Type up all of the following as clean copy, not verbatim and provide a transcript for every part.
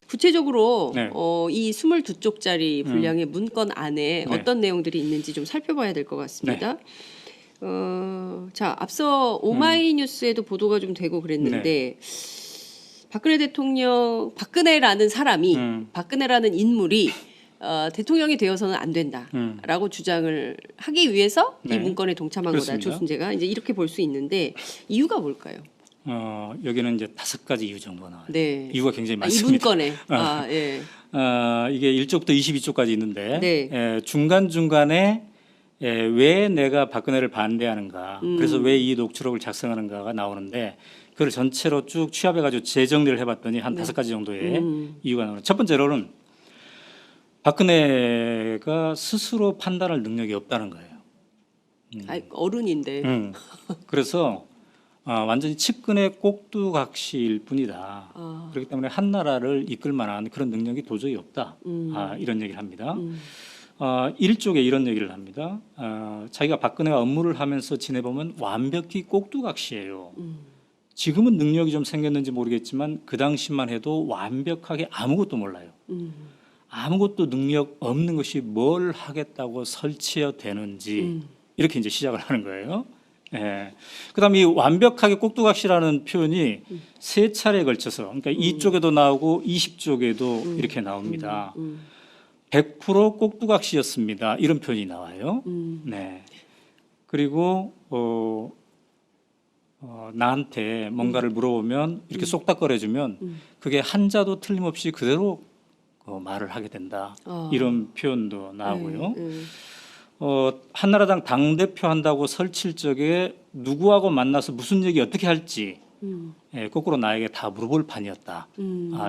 구체적으로 네. 이 22쪽짜리 분량의 문건 안에 네. 어떤 내용들이 있는지 좀 살펴봐야 될 것 같습니다. 자, 앞서 오마이뉴스에도 보도가 좀 되고 그랬는데 박근혜 대통령, 박근혜라는 사람이 박근혜라는 인물이 대통령이 되어서는 안 된다라고 주장을 하기 위해서 네. 이 문건에 동참한 그렇습니다. 거다. 조순재가 이제 이렇게 볼 수 있는데 이유가 뭘까요? 여기는 이제 5가지 이유 정도가 나와요. 네. 이유가 굉장히 이 많습니다. 문건에 예. 이게 1조부터 22조까지 있는데 네. 중간중간에 왜 내가 박근혜를 반대하는가, 그래서 왜 이 녹취록을 작성하는가가 나오는데 그걸 전체로 쭉 취합해가지고 재정리를 해봤더니 한 5가지 정도의 이유가 나오는. 첫 번째로는 박근혜가 스스로 판단할 능력이 없다는 거예요. 어른인데. 그래서 완전히 측근의 꼭두각시일 뿐이다. 그렇기 때문에 한 나라를 이끌 만한 그런 능력이 도저히 없다. 이런 얘기를 합니다. 1쪽에 이런 얘기를 합니다. 자기가 박근혜와 업무를 하면서 지내보면 완벽히 꼭두각시예요. 지금은 능력이 좀 생겼는지 모르겠지만 그 당시만 해도 완벽하게 아무것도 몰라요. 아무것도 능력 없는 것이 뭘 하겠다고 설치어 되는지 이렇게 이제 시작을 하는 거예요. 예. 그다음에 이 완벽하게 꼭두각시라는 표현이 3차례에 걸쳐서, 그러니까 2쪽에도 나오고 20쪽에도 이렇게 나옵니다. 100% 꼭두각시였습니다. 이런 표현이 나와요. 네. 그리고 나한테 뭔가를 물어보면 이렇게 쏙닥거려주면 그게 한자도 틀림없이 그대로 말을 하게 된다. 이런 표현도 나오고요. 한나라당 당대표 한다고 설칠 적에 누구하고 만나서 무슨 얘기 어떻게 할지 거꾸로 나에게 다 물어볼 판이었다.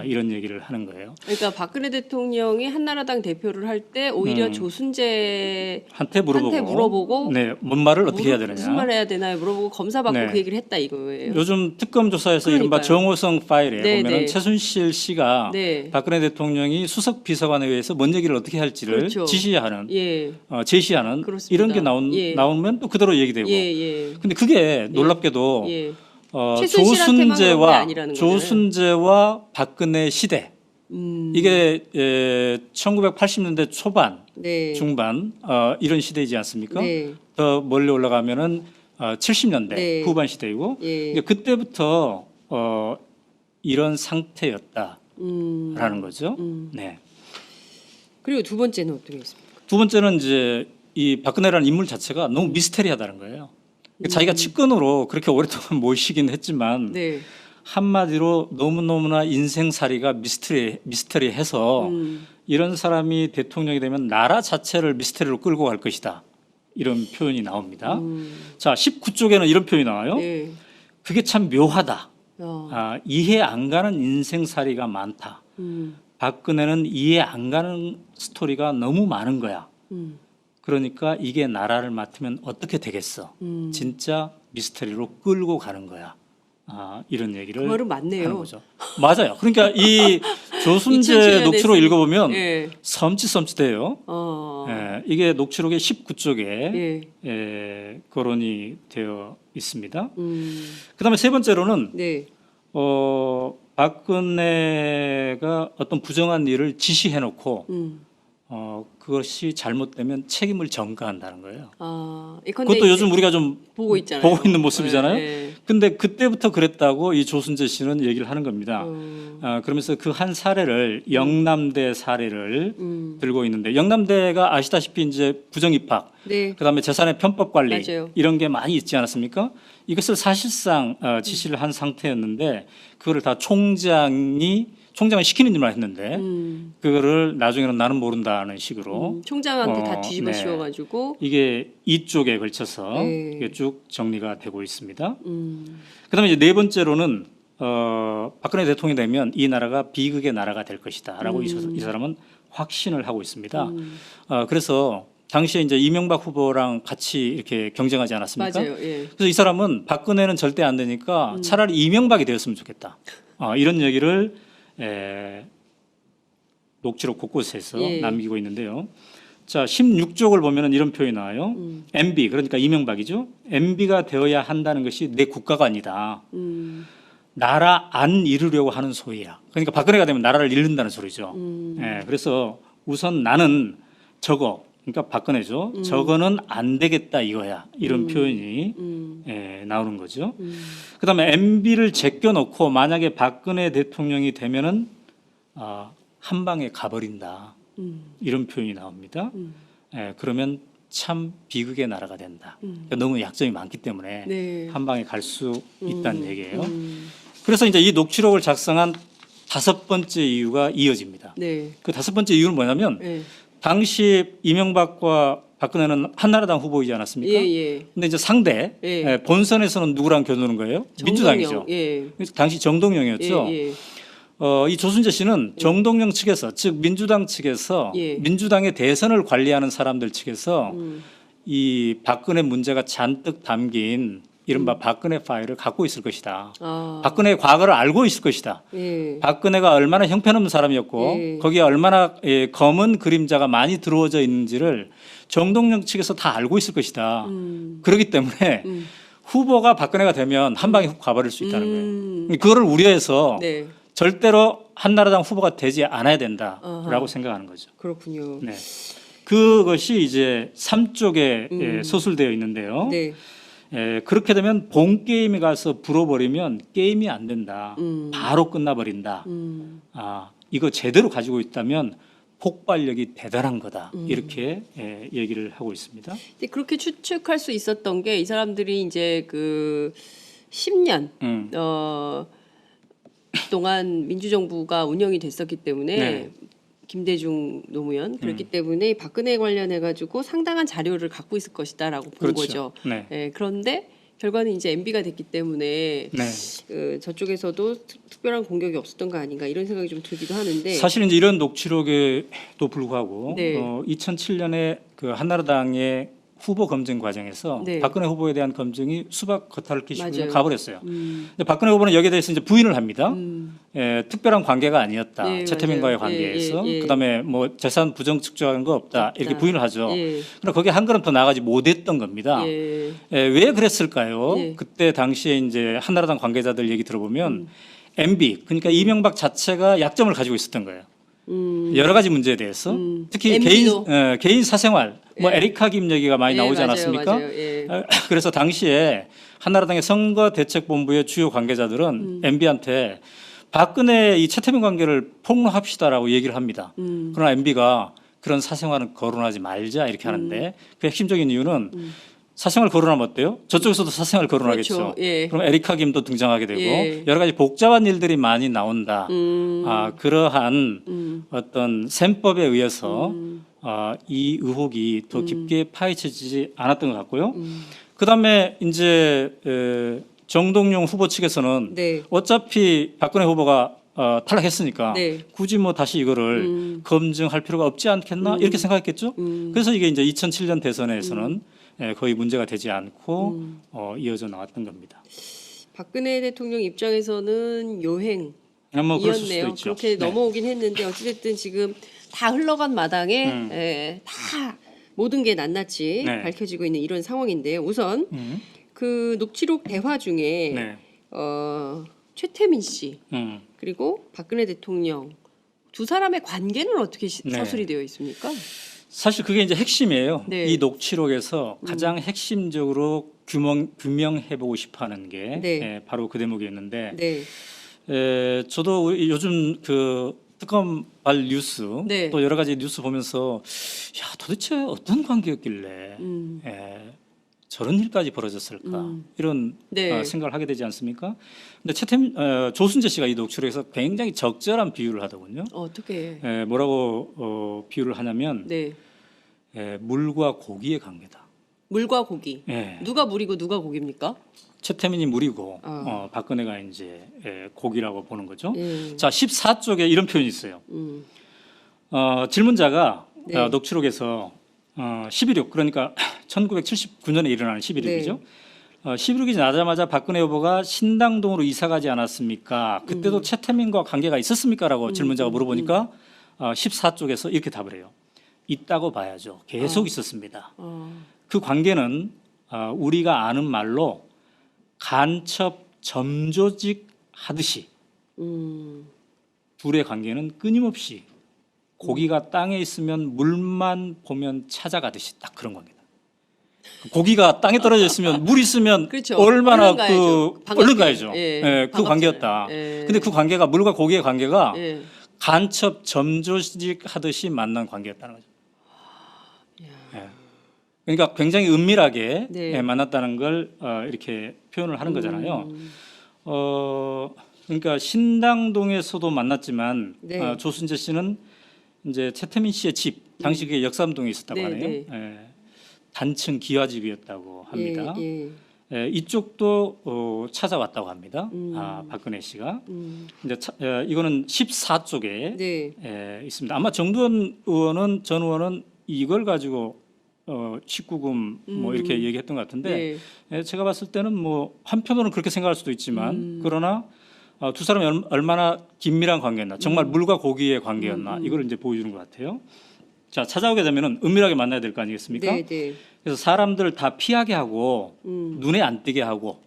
이런 얘기를 하는 거예요. 그러니까 박근혜 대통령이 한나라당 대표를 할 때 오히려 조순재한테 물어보고 네, 뭔 말을 어떻게 해야 되느냐, 무슨 말 해야 되나요? 물어보고 검사 받고 네. 그 얘기를 했다 이거예요. 요즘 특검 조사에서 이른바 그러니까요. 정호성 파일에 네, 보면은 네. 최순실 씨가 네. 박근혜 대통령이 수석 비서관에 의해서 뭔 얘기를 어떻게 할지를 그렇죠. 지시하는, 예. 제시하는 그렇습니다. 이런 게 예. 나오면 또 그대로 얘기되고. 예. 근데 그게 놀랍게도 예. 최순실한테만 그런 게 아니라는 거잖아요. 조순재와 박근혜 시대, 이게 1980년대 초반, 네. 중반 이런 시대이지 않습니까? 네. 더 멀리 올라가면은 70년대 네. 후반 시대이고, 예. 그러니까 그때부터 이런 상태였다라는 거죠. 네. 그리고 두 번째는 어떻게 있습니까? 두 번째는 이제 이 박근혜라는 인물 자체가 너무 미스테리하다는 거예요. 자기가 측근으로 그렇게 오랫동안 모시긴 했지만 네. 한마디로 너무너무나 인생살이가 미스터리해서 이런 사람이 대통령이 되면 나라 자체를 미스터리로 끌고 갈 것이다. 이런 표현이 나옵니다. 자, 19쪽에는 이런 표현이 나와요. 네. 그게 참 묘하다. 어. 이해 안 가는 인생살이가 많다. 박근혜는 이해 안 가는 스토리가 너무 많은 거야. 그러니까 이게 나라를 맡으면 어떻게 되겠어? 진짜 미스터리로 끌고 가는 거야. 이런 얘기를 그 말은 맞네요. 하는 거죠. 맞아요. 그러니까 이 조순재 2007년에 녹취록 읽어보면 예. 섬찟해요. 이게 녹취록의 19쪽에 거론이 되어 있습니다. 그다음에 세 번째로는 네. 박근혜가 어떤 부정한 일을 지시해놓고 그것이 잘못되면 책임을 전가한다는 거예요. 그것도 요즘 우리가 좀 보고 있잖아요. 보고 있는 모습이잖아요. 네. 근데 그때부터 그랬다고 이 조순재 씨는 얘기를 하는 겁니다. 그러면서 그 한 사례를 영남대 사례를 들고 있는데, 영남대가 아시다시피 이제 부정 입학, 네. 그다음에 재산의 편법 관리, 맞아요. 이런 게 많이 있지 않았습니까? 이것을 사실상 지시를 한 상태였는데 그거를 다 총장을 시키는 일만 했는데 그거를 나중에는 나는 모른다는 식으로 총장한테 다 뒤집어 네. 씌워가지고 이게 이쪽에 걸쳐서 네. 이게 쭉 정리가 되고 있습니다. 그다음에 이제 네 번째로는 박근혜 대통령이 되면 이 나라가 비극의 나라가 될 것이다라고 이 사람은 확신을 하고 있습니다. 그래서 당시에 이제 이명박 후보랑 같이 이렇게 경쟁하지 않았습니까? 맞아요. 예. 그래서 이 사람은 박근혜는 절대 안 되니까 차라리 이명박이 되었으면 좋겠다. 이런 얘기를 녹취록 곳곳에서 예. 남기고 있는데요. 자, 16쪽을 보면은 이런 표현이 나와요. MB, 그러니까 이명박이죠. MB가 되어야 한다는 것이 내 국가가 아니다. 나라 안 이루려고 하는 소리야. 그러니까 박근혜가 되면 나라를 잃는다는 소리죠. 예, 그래서 우선 나는 저거, 그러니까 박근혜죠. 저거는 안 되겠다 이거야. 이런 표현이 예, 나오는 거죠. 그다음에 MB를 제껴놓고 만약에 박근혜 대통령이 되면은 한 방에 가버린다. 이런 표현이 나옵니다. 예, 그러면 참 비극의 나라가 된다. 그러니까 너무 약점이 많기 때문에 네. 한 방에 갈 수 있다는 얘기예요. 그래서 이제 이 녹취록을 작성한 5번째 이유가 이어집니다. 네. 그 5번째 이유는 뭐냐면 네. 당시 이명박과 박근혜는 한나라당 후보이지 않았습니까? 예, 예. 근데 이제 상대 예. 예, 본선에서는 누구랑 겨누는 거예요? 민주당이죠. 예. 그래서 당시 정동영이었죠. 예, 예. 이 조순재 씨는 정동영 측에서 즉 민주당 측에서 예. 민주당의 대선을 관리하는 사람들 측에서 이 박근혜 문제가 잔뜩 담긴 이른바 박근혜 파일을 갖고 있을 것이다. 박근혜의 과거를 알고 있을 것이다. 예. 박근혜가 얼마나 형편없는 사람이었고 예. 거기에 얼마나 검은 그림자가 많이 들어오져 있는지를 정동영 측에서 다 알고 있을 것이다. 그렇기 때문에 후보가 박근혜가 되면 한 방에 훅 가버릴 수 있다는 거예요. 그거를 우려해서 네. 절대로 한나라당 후보가 되지 않아야 된다라고 생각하는 거죠. 그렇군요. 네. 그것이 이제 3쪽에 서술되어 있는데요. 네. 그렇게 되면 본 게임에 가서 불어버리면 게임이 안 된다. 바로 끝나버린다. 이거 제대로 가지고 있다면 폭발력이 대단한 거다. 이렇게 얘기를 하고 있습니다. 근데 그렇게 추측할 수 있었던 게 이 사람들이 이제 그 10년 동안 민주정부가 운영이 됐었기 때문에 네. 김대중 노무현 그렇기 때문에 박근혜 관련해 가지고 상당한 자료를 갖고 있을 것이다라고 본 그렇죠. 거죠. 네. 그런데 결과는 이제 MB가 됐기 때문에 네. 저쪽에서도 특별한 공격이 없었던 거 아닌가 이런 생각이 좀 들기도 하는데 사실 이제 이런 녹취록에도 불구하고 네. 2007년에 그 한나라당의 후보 검증 과정에서 네. 박근혜 후보에 대한 검증이 수박 겉핥기 맞아요. 식으로 가버렸어요. 근데 박근혜 후보는 여기에 대해서 이제 부인을 합니다. 특별한 관계가 아니었다. 네, 최태민과의 맞아요. 관계에서 예. 그다음에 뭐 재산 부정 측정한 거 없다. 이렇게 없다. 부인을 하죠. 예. 그러나 거기에 한 걸음 더 나가지 못했던 겁니다. 예. 왜 그랬을까요? 예. 그때 당시에 이제 한나라당 관계자들 얘기 들어보면 MB 그러니까 이명박 자체가 약점을 가지고 있었던 거예요. 여러 가지 문제에 대해서 특히 MB도. 개인 사생활 뭐 예. 에리카 김 얘기가 많이 예, 나오지 맞아요, 않았습니까? 맞아요. 예. 그래서 당시에 한나라당의 선거대책본부의 주요 관계자들은 MB한테 박근혜 이 최태민 관계를 폭로합시다라고 얘기를 합니다. 그러나 MB가 그런 사생활은 거론하지 말자 이렇게 하는데 그 핵심적인 이유는 사생활 거론하면 어때요? 저쪽에서도 사생활 거론하겠죠. 그렇죠. 예. 그럼 에리카 김도 등장하게 되고 예. 여러 가지 복잡한 일들이 많이 나온다. 그러한 어떤 셈법에 의해서 이 의혹이 더 깊게 파헤쳐지지 않았던 것 같고요. 그다음에 이제 정동영 후보 측에서는 네. 어차피 박근혜 후보가 탈락했으니까 네. 굳이 뭐 다시 이거를 검증할 필요가 없지 않겠나 이렇게 생각했겠죠. 그래서 이게 이제 2007년 대선에서는 거의 문제가 되지 않고 이어져 나왔던 겁니다. 박근혜 대통령 입장에서는 요행 뭐 그럴 수도 이었네요. 있죠. 그렇게 네. 넘어오긴 했는데 어찌됐든 지금 다 흘러간 마당에 다 모든 게 낱낱이 네. 밝혀지고 있는 이런 상황인데요. 우선 그 녹취록 대화 중에 네. 최태민 씨 그리고 박근혜 대통령 두 사람의 관계는 어떻게 네. 서술이 되어 있습니까? 사실 그게 이제 핵심이에요. 네. 이 녹취록에서 가장 핵심적으로 규명해보고 싶어하는 게 네. 바로 그 대목이었는데 네. 저도 요즘 그 특검발 뉴스 네. 또 여러 가지 뉴스 보면서 야 도대체 어떤 관계였길래 저런 일까지 벌어졌을까 이런 네. 생각을 하게 되지 않습니까? 근데 조순재 씨가 이 녹취록에서 굉장히 적절한 비유를 하더군요. 어떻게? 뭐라고 비유를 하냐면 네. 물과 고기의 관계다. 물과 고기. 예. 누가 물이고 누가 고기입니까? 최태민이 물이고 박근혜가 이제 고기라고 보는 거죠. 예. 자 14쪽에 이런 표현이 있어요. 질문자가 네. 녹취록에서 11.6 그러니까 1979년에 일어나는 11.6이죠. 11.6이 나자마자 박근혜 후보가 신당동으로 이사 가지 않았습니까? 그때도 최태민과 관계가 있었습니까? 라고 질문자가 물어보니까 14쪽에서 이렇게 답을 해요. 있다고 봐야죠. 계속 있었습니다. 어. 그 관계는 우리가 아는 말로 간첩 점조직 하듯이 둘의 관계는 끊임없이 고기가 땅에 있으면 물만 보면 찾아가듯이 딱 그런 관계다. 고기가 땅에 떨어져 있으면 물 있으면 그렇죠. 얼마나 얼른 가야죠. 얼른 가야죠. 예, 예, 그 관계였다. 예. 근데 그 관계가 물과 고기의 관계가 예. 간첩 점조직 하듯이 만난 관계였다는 거죠. 예. 그러니까 굉장히 은밀하게 네. 예, 만났다는 걸 이렇게 표현을 하는 거잖아요. 그러니까 신당동에서도 만났지만 네. 조순재 씨는 이제 최태민 씨의 집 당시 그게 역삼동에 있었다고 네, 하네요. 네. 예. 단층 기와집이었다고 합니다. 예, 예. 예, 이쪽도 찾아왔다고 합니다. 박근혜 씨가 이제 이거는 14쪽에 네. 예, 있습니다. 아마 정두원 의원은 전 의원은 이걸 가지고 19금 뭐 이렇게 얘기했던 것 같은데 네. 예, 제가 봤을 때는 뭐 한편으로는 그렇게 생각할 수도 있지만 그러나 두 사람이 얼마나 긴밀한 관계였나, 정말 물과 고기의 관계였나 이걸 이제 보여주는 것 같아요. 자, 찾아오게 되면은 은밀하게 만나야 될 거 아니겠습니까? 네, 네. 그래서 사람들 다 피하게 하고 눈에 안 띄게 하고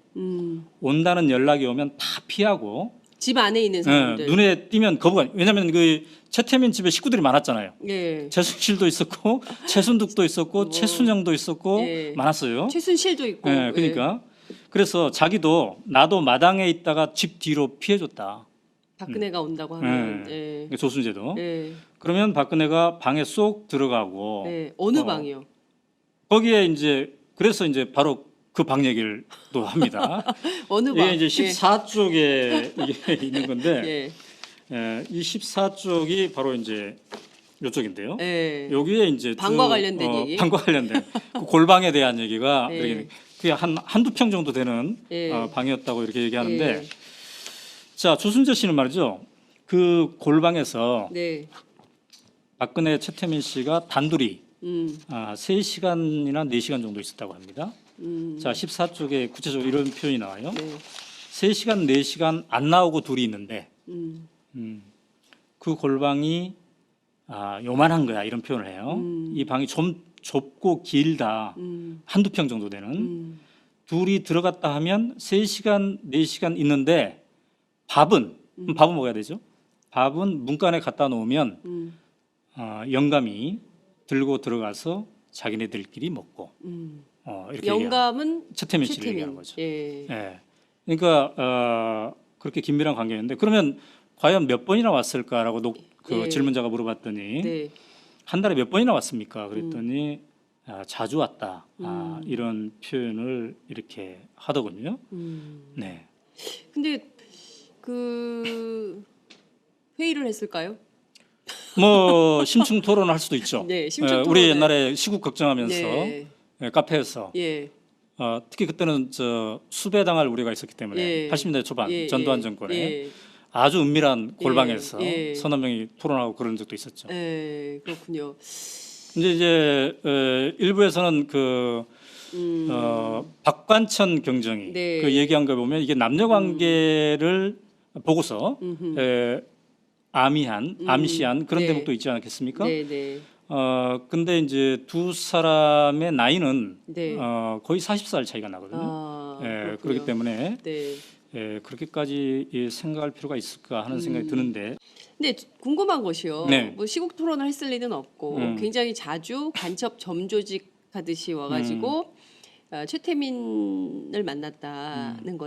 온다는 연락이 오면 다 피하고 집 안에 있는 사람들. 눈에 띄면 거부가. 왜냐하면 그 최태민 집에 식구들이 많았잖아요. 예. 최순실도 있었고 최순득도 있었고 최순영도 있었고 예. 많았어요. 최순실도 있고. 예, 그러니까 그래서 자기도 나도 마당에 있다가 집 뒤로 피해줬다. 박근혜가 온다고 하면. 예. 조순재도. 예. 그러면 박근혜가 방에 쏙 들어가고 예. 어느 방이요? 거기에 이제 그래서 이제 바로 그 방 얘기를 또 합니다. 어느 방? 이게 이제 14쪽에 이게 있는 건데 예. 이 14쪽이 바로 이제 이쪽인데요. 예. 여기에 이제 방과 관련된 얘기? 방과 관련된 그 골방에 대한 얘기가 예. 이렇게 그게 한두 평 정도 되는 예. 방이었다고 이렇게 얘기하는데 예. 자, 조순재 씨는 말이죠. 그 골방에서 네. 박근혜 최태민 씨가 단둘이 3시간이나 4시간 정도 있었다고 합니다. 자, 14쪽에 구체적으로 이런 표현이 나와요. 네. 3시간, 4시간 안 나오고 둘이 있는데 그 골방이 요만한 거야 이런 표현을 해요. 이 방이 좀 좁고 길다. 한두 평 정도 되는. 둘이 들어갔다 하면 3시간, 4시간 있는데 밥은 먹어야 되죠. 밥은 문간에 갖다 놓으면 영감이 들고 들어가서 자기네들끼리 먹고 이렇게 영감은 최태민 씨를 얘기하는 거죠. 예. 예. 그러니까 그렇게 긴밀한 관계였는데 그러면 과연 몇 번이나 왔을까라고 그 예. 질문자가 물어봤더니 네. 한 달에 몇 번이나 왔습니까? 그랬더니 자주 왔다. 이런 표현을 이렇게 하더군요. 네. 근데 그 회의를 했을까요? 뭐 심층 토론을 할 수도 있죠. 네, 심층 우리 토론을. 옛날에 시국 걱정하면서 네. 카페에서 예. 특히 그때는 수배당할 우려가 있었기 때문에 예. 80년대 초반 예, 전두환 예. 정권에 예. 아주 은밀한 골방에서 예. 서너 명이 토론하고 그런 적도 있었죠. 예. 그렇군요. 이제 일부에서는 박관천 경정이 네. 그 얘기한 거 보면 이게 남녀 관계를 보고서 암시한 그런 네. 대목도 있지 않겠습니까? 네, 네. 근데 이제 두 사람의 나이는 네. 거의 40살 차이가 나거든요. 그렇군요. 그렇기 때문에 네. 그렇게까지 생각할 필요가 있을까 하는 생각이 드는데. 근데 궁금한 것이요. 네. 뭐 시국 토론을 했을 리는 없고 굉장히 자주 간첩 점조직 하듯이 와가지고 최태민을 만났다는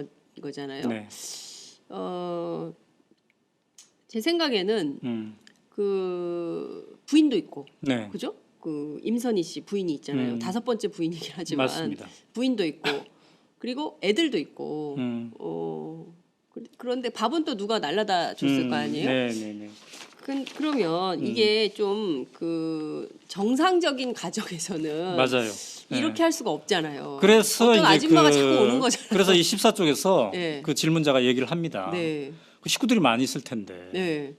거잖아요. 네. 제 생각에는 그 부인도 있고, 네. 그죠? 그 임선희 씨 부인이 있잖아요. 5번째 부인이긴 하지만 맞습니다. 부인도 있고, 그리고 애들도 있고. 그런데 밥은 또 누가 날라다 줬을 거 아니에요? 네, 네, 네. 그러면 이게 좀 그 정상적인 가정에서는 맞아요. 이렇게 할 수가 없잖아요. 그래서 어떤 이제 아줌마가 자꾸 오는 거잖아요. 그래서 이 14쪽에서 네. 그 질문자가 얘기를 합니다. 네, 그 식구들이 많이 있을 텐데, 네,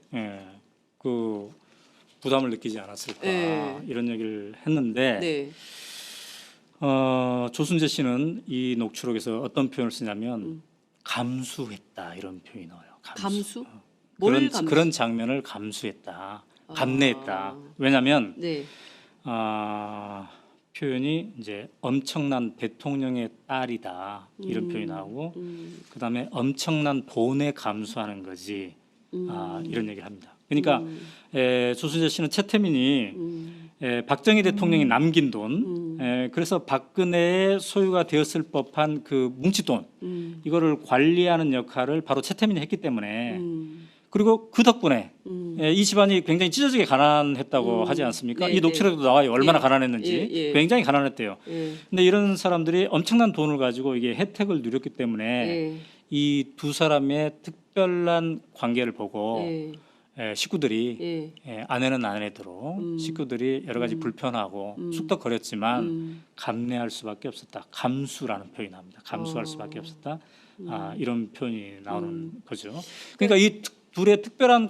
그 부담을 느끼지 않았을까 네. 이런 얘기를 했는데, 네, 조순재 씨는 이 녹취록에서 어떤 표현을 쓰냐면 감수했다 이런 표현이 나와요. 감수? 뭘 감수? 그런 장면을 감수했다, 감내했다. 왜냐하면 네, 표현이 이제 엄청난 대통령의 딸이다 이런 표현이 나오고 그다음에 엄청난 돈에 감수하는 거지 이런 얘기를 합니다. 그러니까 조순재 씨는 최태민이 박정희 대통령이 남긴 돈, 그래서 박근혜의 소유가 되었을 법한 그 뭉칫돈 이거를 관리하는 역할을 바로 최태민이 했기 때문에 그리고 그 덕분에 이 집안이 굉장히 찢어지게 가난했다고 하지 않습니까? 네, 이 녹취록도 나와요. 얼마나 예. 가난했는지. 예. 굉장히 가난했대요. 예. 근데 이런 사람들이 엄청난 돈을 가지고 이게 혜택을 누렸기 때문에 예. 이 두 사람의 특별한 관계를 보고 예. 식구들이 예. 아내는 아내대로 식구들이 여러 가지 불편하고 쑥덕거렸지만 감내할 수밖에 없었다. 감수라는 표현이 나옵니다. 감수할 수밖에 없었다. 이런 표현이 나오는 거죠. 그러니까 이 둘의 특별한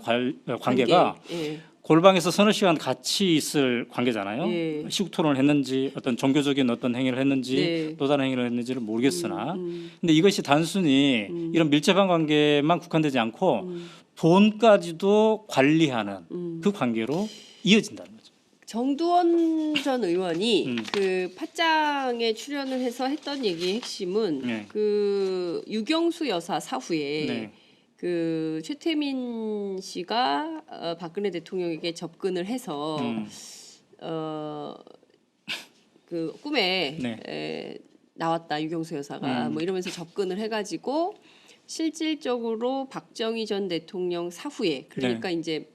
관계가 예. 골방에서 서너 시간 같이 있을 관계잖아요. 예. 시국 토론을 했는지 어떤 종교적인 어떤 행위를 했는지 네. 또 다른 행위를 했는지를 모르겠으나 근데 이것이 단순히 이런 밀접한 관계만 국한되지 않고 돈까지도 관리하는 그 관계로 이어진다는 거죠. 정두원 전 의원이 그 팟짱에 출연을 해서 했던 얘기의 핵심은 네. 그 유경수 여사 사후에 네. 그 최태민 씨가 박근혜 대통령에게 접근을 해서 그 꿈에 네. 나왔다 유경수 여사가 뭐 이러면서 접근을 해가지고 실질적으로 박정희 전 대통령 사후에 그러니까 이제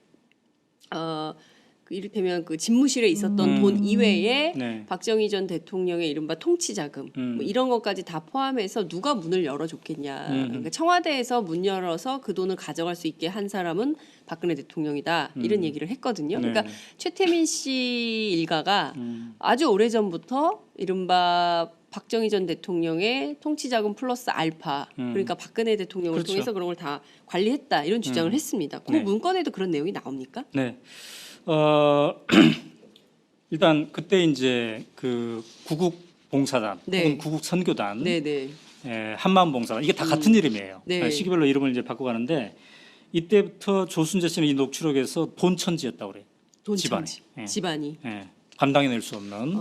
그 이를테면 그 집무실에 있었던 돈 이외에 네. 박정희 전 대통령의 이른바 통치자금 뭐 이런 것까지 다 포함해서 누가 문을 열어줬겠냐. 그러니까 청와대에서 문 열어서 그 돈을 가져갈 수 있게 한 사람은 박근혜 대통령이다. 이런 얘기를 했거든요. 네. 그러니까 최태민 씨 일가가 아주 오래전부터 이른바 박정희 전 대통령의 통치자금 플러스 알파 그러니까 박근혜 대통령을 그렇죠. 통해서 그런 걸 다 관리했다. 이런 주장을 했습니다. 그 네. 문건에도 그런 내용이 나옵니까? 네. 일단 그때 이제 그 구국 봉사단 네. 혹은 구국 선교단, 네네. 한마음 봉사단 이게 다 같은 이름이에요. 네. 시기별로 이름을 이제 바꿔가는데 이때부터 조순재 씨는 이 녹취록에서 돈천지였다고 그래요. 집안이. 돈천지. 집안이. 감당해낼 수 없는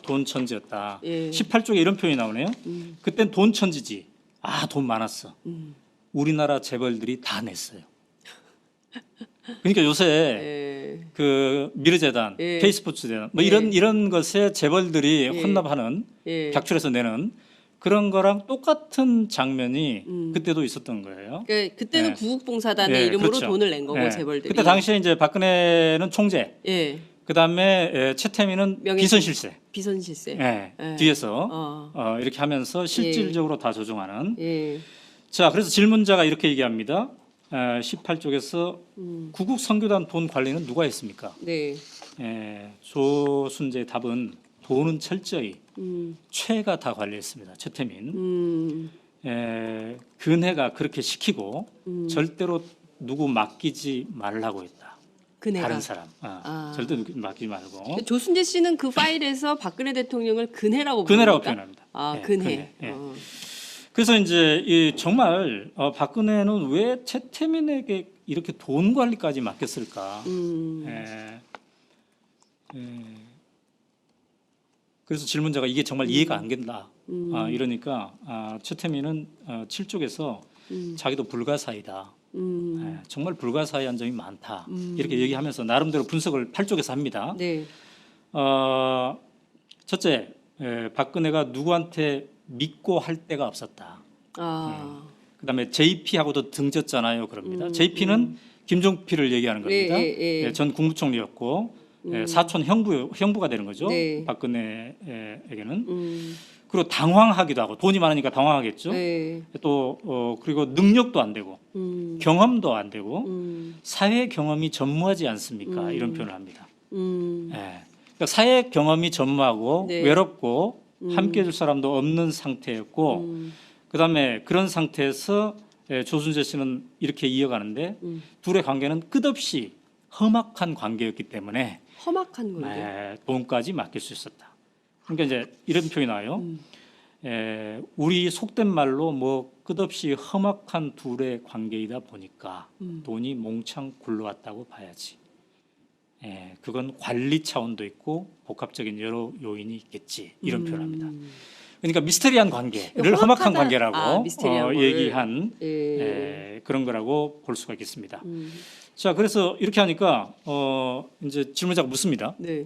돈천지였다. 예. 18쪽에 이런 표현이 나오네요. 그땐 돈천지지. 돈 많았어. 우리나라 재벌들이 다 냈어요. 그러니까 요새 예. 그 미르재단, 예. K스포츠재단 뭐 예. 이런 것에 재벌들이 예. 헌납하는 예. 객출해서 내는 그런 거랑 똑같은 장면이 그때도 있었던 거예요. 그러니까 그때는 예. 구국봉사단의 예, 이름으로 그렇죠. 돈을 낸 거고 예. 재벌들이. 그때 당시에 이제 박근혜는 총재, 예. 그다음에 최태민은 명예- 비선실세. 비선실세. 예. 뒤에서 어. 이렇게 하면서 실질적으로 다 조종하는. 예. 자, 그래서 질문자가 이렇게 얘기합니다. 18쪽에서 구국 선교단 돈 관리는 누가 했습니까? 네. 조순재의 답은 돈은 철저히 최가 다 관리했습니다. 최태민. 근혜가 그렇게 시키고 절대로 누구 맡기지 말라고 했다. 그네가. 다른 사람. 절대 누구 맡기지 말고. 조순재 씨는 그 파일에서 박근혜 대통령을 근혜라고 근혜라고 부릅니까? 표현합니다. 아, 예, 근혜. 예. 그래서 이제 정말 박근혜는 왜 최태민에게 이렇게 돈 관리까지 맡겼을까? 그래서 질문자가 이게 정말 이해가 안 된다. 이러니까 최태민은 7쪽에서 자기도 불가사의다. 정말 불가사의한 점이 많다. 이렇게 얘기하면서 나름대로 분석을 8쪽에서 합니다. 네. 첫째, 박근혜가 누구한테 믿고 할 데가 없었다. 그다음에 JP하고도 등졌잖아요. 그럽니다. JP는 김종필을 얘기하는 겁니다. 전 국무총리였고 사촌 형부가 되는 거죠. 네. 박근혜에게는. 그리고 당황하기도 하고 돈이 많으니까 당황하겠죠. 네. 또 그리고 능력도 안 되고 경험도 안 되고 사회 경험이 전무하지 않습니까? 이런 표현을 합니다. 그러니까 사회 경험이 전무하고 네. 외롭고 함께 해줄 사람도 없는 상태였고 그다음에 그런 상태에서 조순재 씨는 이렇게 이어가는데 둘의 관계는 끝없이 험악한 관계였기 때문에 험악한 관계. 돈까지 맡길 수 있었다. 그러니까 이제 이런 표현이 나와요. 우리 속된 말로 뭐 끝없이 험악한 둘의 관계이다 보니까 돈이 몽창 굴러왔다고 봐야지. 그건 관리 차원도 있고 복합적인 여러 요인이 있겠지 이런 표현합니다. 그러니까 미스테리한 관계를 험악한 관계라고 얘기한 그런 거라고 볼 수가 있겠습니다. 자, 그래서 이렇게 하니까 이제 질문자가 묻습니다. 네.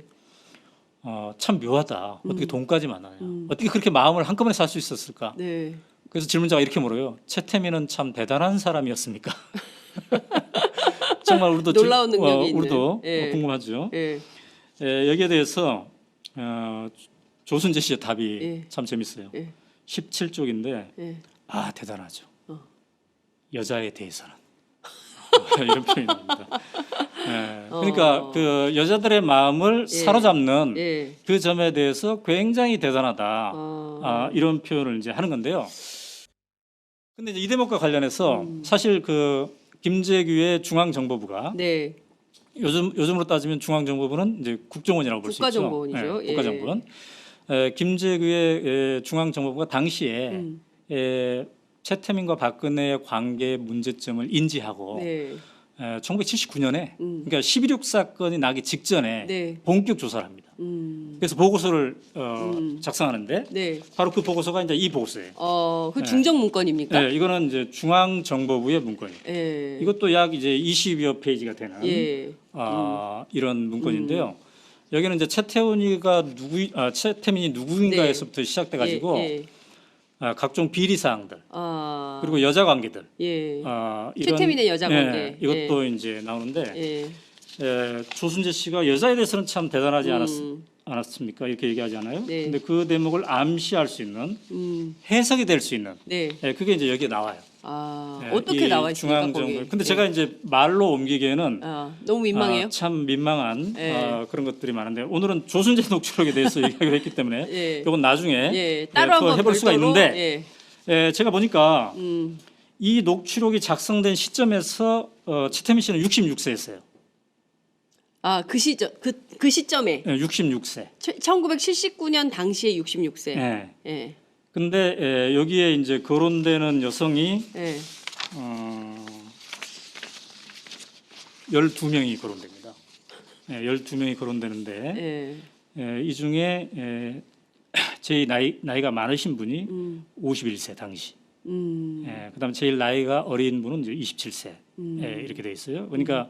참 묘하다. 어떻게 돈까지 많아요? 어떻게 그렇게 마음을 한꺼번에 살 수 있었을까? 네. 그래서 질문자가 이렇게 물어요. 최태민은 참 대단한 사람이었습니까? 정말 우리도 놀라운 능력이 있는. 우리도 예. 궁금하죠. 예. 여기에 대해서 조순재 씨의 답이 예. 참 재밌어요. 예. 17쪽인데 예. 대단하죠. 여자에 대해서는 이런 표현이 나옵니다. 그러니까 그 여자들의 마음을 사로잡는 예. 그 점에 대해서 굉장히 대단하다. 이런 표현을 이제 하는 건데요. 근데 이제 이 대목과 관련해서 사실 그 김재규의 중앙정보부가 네. 요즘으로 따지면 중앙정보부는 이제 국정원이라고 볼 수 있죠. 국가정보원이죠. 네, 국가정보원. 김재규의 중앙정보부가 당시에 최태민과 박근혜의 관계 문제점을 인지하고 네. 1979년에 그러니까 11.6 사건이 나기 직전에 네. 본격 조사를 합니다. 그래서 보고서를 작성하는데 네. 바로 그 보고서가 이제 이 보고서예요. 그 중정 문건입니까? 네, 이거는 이제 중앙정보부의 문건이에요. 예. 이것도 약 이제 20여 페이지가 되는 예. 이런 문건인데요. 여기는 이제 최태민이 누구인가에서부터 시작돼 가지고 예. 각종 비리 사항들 아. 그리고 여자 관계들 예. 이런 최태민의 여자 관계. 이것도 이제 나오는데 예. 조순재 씨가 여자에 대해서는 참 대단하지 않았습니까? 이렇게 얘기하잖아요. 네. 근데 그 대목을 암시할 수 있는 해석이 될 수 있는 네. 그게 이제 여기에 나와요. 어떻게 나와 있습니까? 중앙정보. 거기? 근데 제가 이제 말로 옮기기에는 너무 민망해요. 참 민망한 그런 것들이 많은데 오늘은 조순재 녹취록에 대해서 얘기하기로 했기 때문에 이건 나중에 따로 한번 해볼 수가 별도로, 있는데 제가 보니까 이 녹취록이 작성된 시점에서 최태민 씨는 66세였어요. 그 시점 그 시점에 66세. 1979년 당시에 66세. 네. 예. 근데 여기에 이제 거론되는 여성이 예. 12명이 거론됩니다. 12명이 거론되는데 이 중에 제일 나이가 많으신 분이 51세 당시. 그다음에 제일 나이가 어린 분은 이제 27세. 이렇게 돼 있어요. 그러니까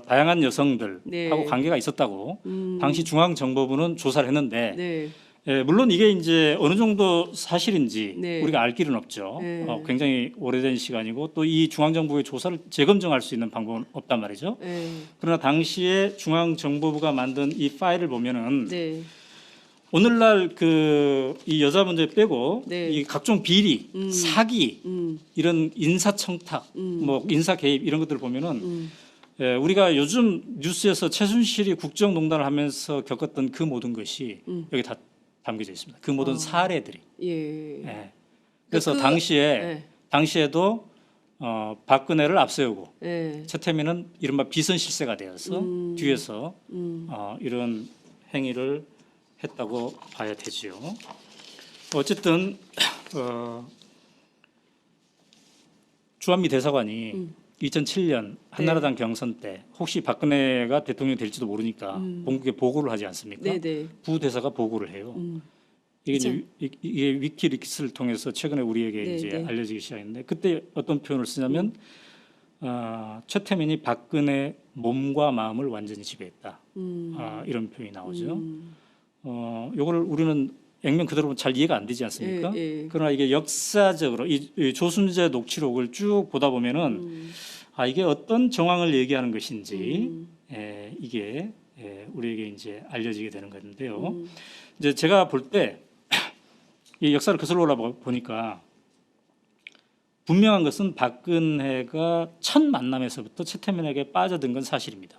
다양한 여성들하고 관계가 있었다고 당시 중앙정보부는 조사를 했는데 물론 이게 이제 어느 정도 사실인지 우리가 알 길은 없죠. 굉장히 오래된 시간이고 또 이 중앙정보부의 조사를 재검증할 수 있는 방법은 없단 말이죠. 그러나 당시에 중앙정보부가 만든 이 파일을 보면은 오늘날 이 여자 문제 빼고 이 각종 비리, 사기 이런 인사청탁, 뭐 인사 개입 이런 것들을 보면은 우리가 요즘 뉴스에서 최순실이 국정농단을 하면서 겪었던 그 모든 것이 여기 다 담겨져 있습니다. 그 모든 사례들이. 그래서 당시에도 박근혜를 앞세우고 최태민은 이른바 비선실세가 되어서 뒤에서 이런 행위를 했다고 봐야 되지요. 어쨌든 주한미 대사관이 2007년 한나라당 경선 때 혹시 박근혜가 대통령이 될지도 모르니까 본국에 보고를 하지 않습니까? 부대사가 보고를 해요. 이게 위키리크스를 통해서 최근에 우리에게 이제 알려지기 시작했는데 그때 어떤 표현을 쓰냐면 최태민이 박근혜 몸과 마음을 완전히 지배했다. 이런 표현이 나오죠. 요거를 우리는 액면 그대로 잘 이해가 안 되지 않습니까? 그러나 이게 역사적으로 이 조순재 녹취록을 쭉 보다 보면은 이게 어떤 정황을 얘기하는 것인지 이게 우리에게 이제 알려지게 되는 건데요. 이제 제가 볼 때 이 역사를 거슬러 보니까 분명한 것은 박근혜가 첫 만남에서부터 최태민에게 빠져든 건 사실입니다.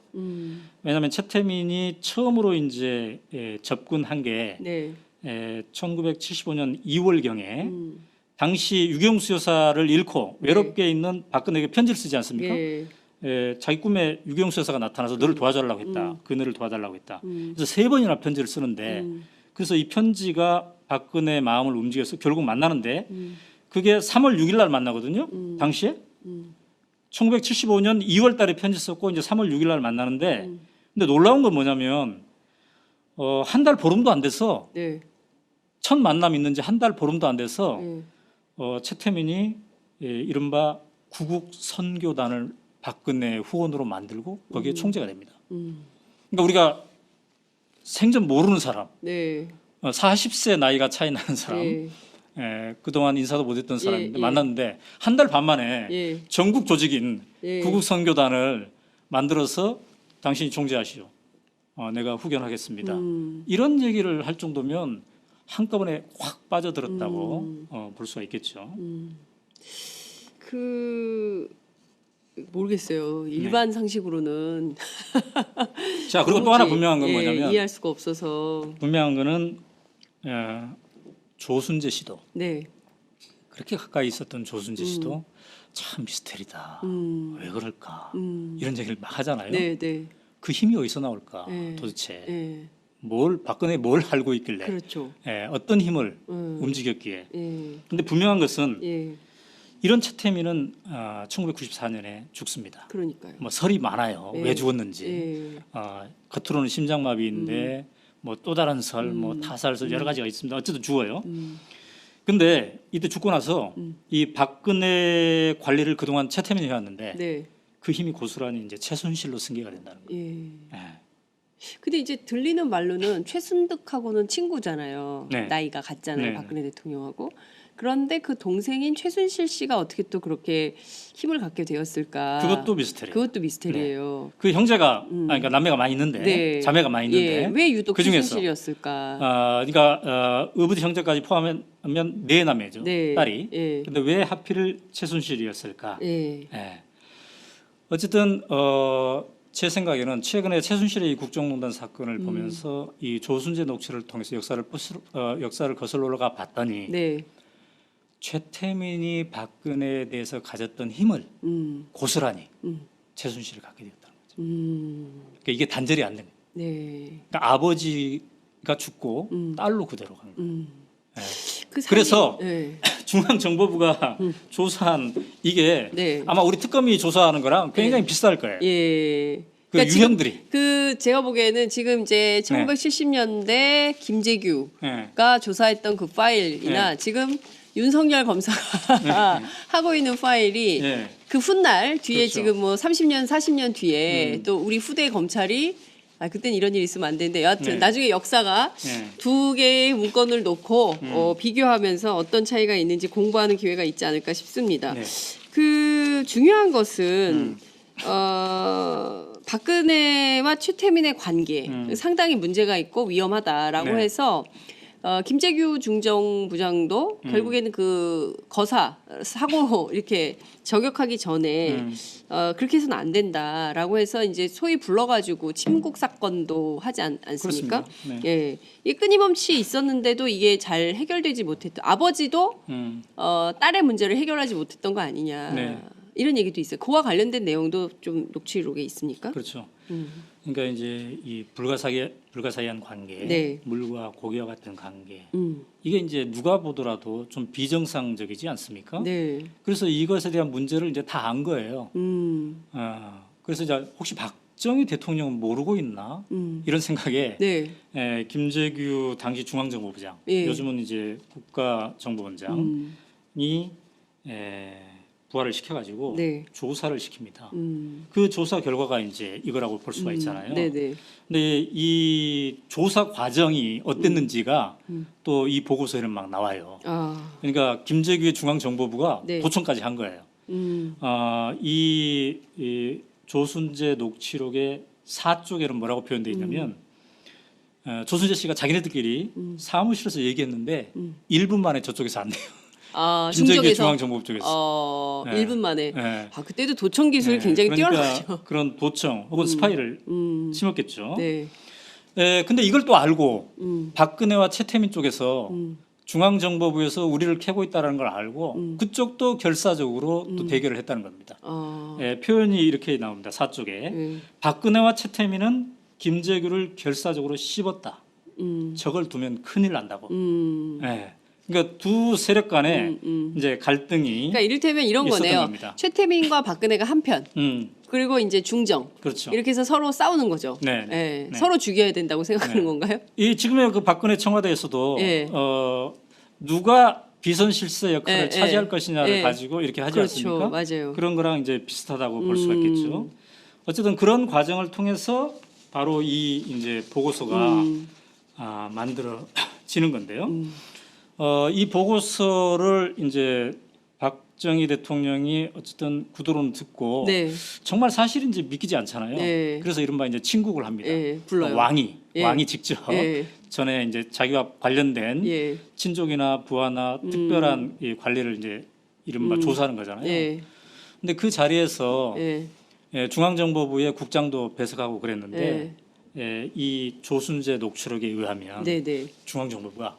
왜냐하면 최태민이 처음으로 이제 접근한 게 1975년 2월경에 당시 유경수 여사를 잃고 외롭게 있는 박근혜에게 편지를 쓰지 않습니까? 자기 꿈에 유경수 여사가 나타나서 너를 도와달라고 했다. 그녀를 도와달라고 했다. 그래서 3번이나 편지를 쓰는데 그래서 이 편지가 박근혜의 마음을 움직여서 결국 만나는데 그게 3월 6일 날 만나거든요. 당시에 1975년 2월 달에 편지 썼고 이제 3월 6일 날 만나는데 근데 놀라운 건 뭐냐면 한 달 보름도 안 돼서 네. 첫 만남 있는 지 한 달 보름도 안 돼서 네. 최태민이 이른바 구국 선교단을 박근혜 후원으로 만들고 거기에 총재가 됩니다. 그러니까 우리가 생전 모르는 사람, 네. 40세 나이가 차이 나는 사람, 네. 그동안 인사도 못했던 사람인데 예. 만났는데 한 달 반 만에 예. 전국 조직인 예. 구국 선교단을 만들어서 당신이 총재하시오. 내가 후견하겠습니다. 이런 얘기를 할 정도면 한꺼번에 확 빠져들었다고 볼 수가 있겠죠. 모르겠어요. 일반 상식으로는 자, 그리고 또 하나 도무지, 분명한 건 뭐냐면 이해할 수가 없어서. 분명한 거는 조순재 씨도 네. 그렇게 가까이 있었던 조순재 씨도 참 미스테리다. 왜 그럴까? 이런 얘기를 막 하잖아요. 네, 네. 그 힘이 어디서 나올까? 네. 도대체 네. 박근혜 뭘 알고 있길래 그렇죠. 어떤 힘을 움직였기에. 예. 근데 분명한 것은 예. 이런 최태민은 1994년에 죽습니다. 그러니까요. 뭐 설이 많아요. 예. 왜 죽었는지. 예. 겉으로는 심장마비인데 뭐 또 다른 설, 뭐 타살설 여러 가지가 있습니다. 어쨌든 죽어요. 근데 이때 죽고 나서 이 박근혜 관리를 그동안 최태민이 해왔는데 네. 그 힘이 고스란히 이제 최순실로 승계가 된다는 거예요. 예. 예. 근데 이제 들리는 말로는 최순득하고는 친구잖아요. 네. 나이가 같잖아요. 네. 박근혜 대통령하고. 그런데 그 동생인 최순실 씨가 어떻게 또 그렇게 힘을 갖게 되었을까? 그것도 미스터리예요. 그것도 미스터리예요. 그 형제가 그러니까 남매가 많이 있는데 네. 자매가 많이 있는데 예. 왜 유독 그 중에서 최순실이었을까? 그러니까 의붓이 형제까지 포함하면 네 남매죠. 네. 딸이. 예. 근데 왜 하필 최순실이었을까? 예. 예. 어쨌든 제 생각에는 최근에 최순실의 이 국정농단 사건을 보면서 이 조순재 녹취를 통해서 역사를 거슬러 올라가 봤더니 네. 최태민이 박근혜에 대해서 가졌던 힘을 고스란히 최순실이 갖게 되었다는 거죠. 그러니까 이게 단절이 안 된 거예요. 네. 그러니까 아버지가 죽고 딸로 그대로 간 거예요. 예. 그래서 중앙정보부가 조사한 이게 네. 아마 우리 특검이 조사하는 거랑 굉장히 비슷할 거예요. 예. 그 그러니까 유형들이. 제가 보기에는 지금 이제 1970년대 김재규가 조사했던 그 파일이나 지금 윤석열 검사가 하고 있는 파일이 그 훗날 뒤에 그렇죠. 지금 뭐 30년, 40년 뒤에 또 우리 후대 검찰이 그때는 이런 일이 있으면 안 되는데 여하튼 나중에 역사가 두 개의 문건을 놓고 비교하면서 어떤 차이가 있는지 공부하는 기회가 있지 않을까 싶습니다. 그 중요한 것은 박근혜와 최태민의 관계 상당히 문제가 있고 위험하다라고 해서 김재규 중정부장도 결국에는 그 거사 사고 이렇게 저격하기 전에 그렇게 해서는 안 된다라고 해서 이제 소위 불러가지고 침국 사건도 하지 않습니까? 예, 이 끊임없이 있었는데도 이게 잘 해결되지 못했던 아버지도 딸의 문제를 해결하지 못했던 거 아니냐 이런 얘기도 있어요. 그와 관련된 내용도 좀 녹취록에 있습니까? 그렇죠. 그러니까 이제 이 불가사의한 관계, 물과 고기와 같은 관계, 이게 이제 누가 보더라도 좀 비정상적이지 않습니까? 그래서 이것에 대한 문제를 이제 다 안 거예요. 그래서 이제 혹시 박정희 대통령은 모르고 있나 이런 생각에 김재규 당시 중앙정보부장, 요즘은 이제 국가정보원장이 부활을 시켜가지고 조사를 시킵니다. 그 조사 결과가 이제 이거라고 볼 수가 있잖아요. 근데 이 조사 과정이 어땠는지가 또 이 보고서에는 막 나와요. 그러니까 김재규의 중앙정보부가 도청까지 한 거예요. 이 조순재 녹취록의 4쪽에는 뭐라고 표현되어 있냐면 조순재 씨가 자기네들끼리 사무실에서 얘기했는데 1분 만에 저쪽에서 안 돼요. 김재규 중앙정보부 쪽에서 1분 만에. 그때도 도청 기술이 굉장히 뛰어나죠. 그런 도청 혹은 스파이를 심었겠죠. 근데 이걸 또 알고 박근혜와 최태민 쪽에서 중앙정보부에서 우리를 캐고 있다는 걸 알고 그쪽도 결사적으로 또 대결을 했다는 겁니다. 표현이 이렇게 나옵니다. 4쪽에 박근혜와 최태민은 김재규를 결사적으로 씹었다. 저걸 두면 큰일 난다고. 그러니까 두 세력 간에 이제 갈등이 그러니까 이를테면 이런 거네요. 겁니다. 최태민과 박근혜가 한편, 그리고 이제 중정. 그렇죠. 이렇게 해서 서로 싸우는 거죠. 네, 예, 네. 서로 죽여야 된다고 생각하는 네. 건가요? 이 지금의 그 박근혜 청와대에서도 예. 누가 비선 실세 역할을 예, 차지할 예. 것이냐를 예. 가지고 이렇게 하지 그렇죠, 않습니까? 맞아요. 그런 거랑 이제 비슷하다고 볼 수가 있겠죠. 어쨌든 그런 과정을 통해서 바로 이 이제 보고서가 만들어지는 건데요. 이 보고서를 이제 박정희 대통령이 어쨌든 구도로는 듣고 네, 정말 사실인지 믿기지 않잖아요. 네. 그래서 이른바 이제 친국을 합니다. 예, 불러요. 왕이 예. 직접 예. 전에 이제 자기와 관련된 예, 친족이나 부하나 특별한 이 관리를 이제 이른바 조사하는 거잖아요. 예, 근데 그 자리에서 예, 중앙정보부의 국장도 배석하고 그랬는데 이 조순재 녹취록에 의하면 네, 네. 중앙정보부가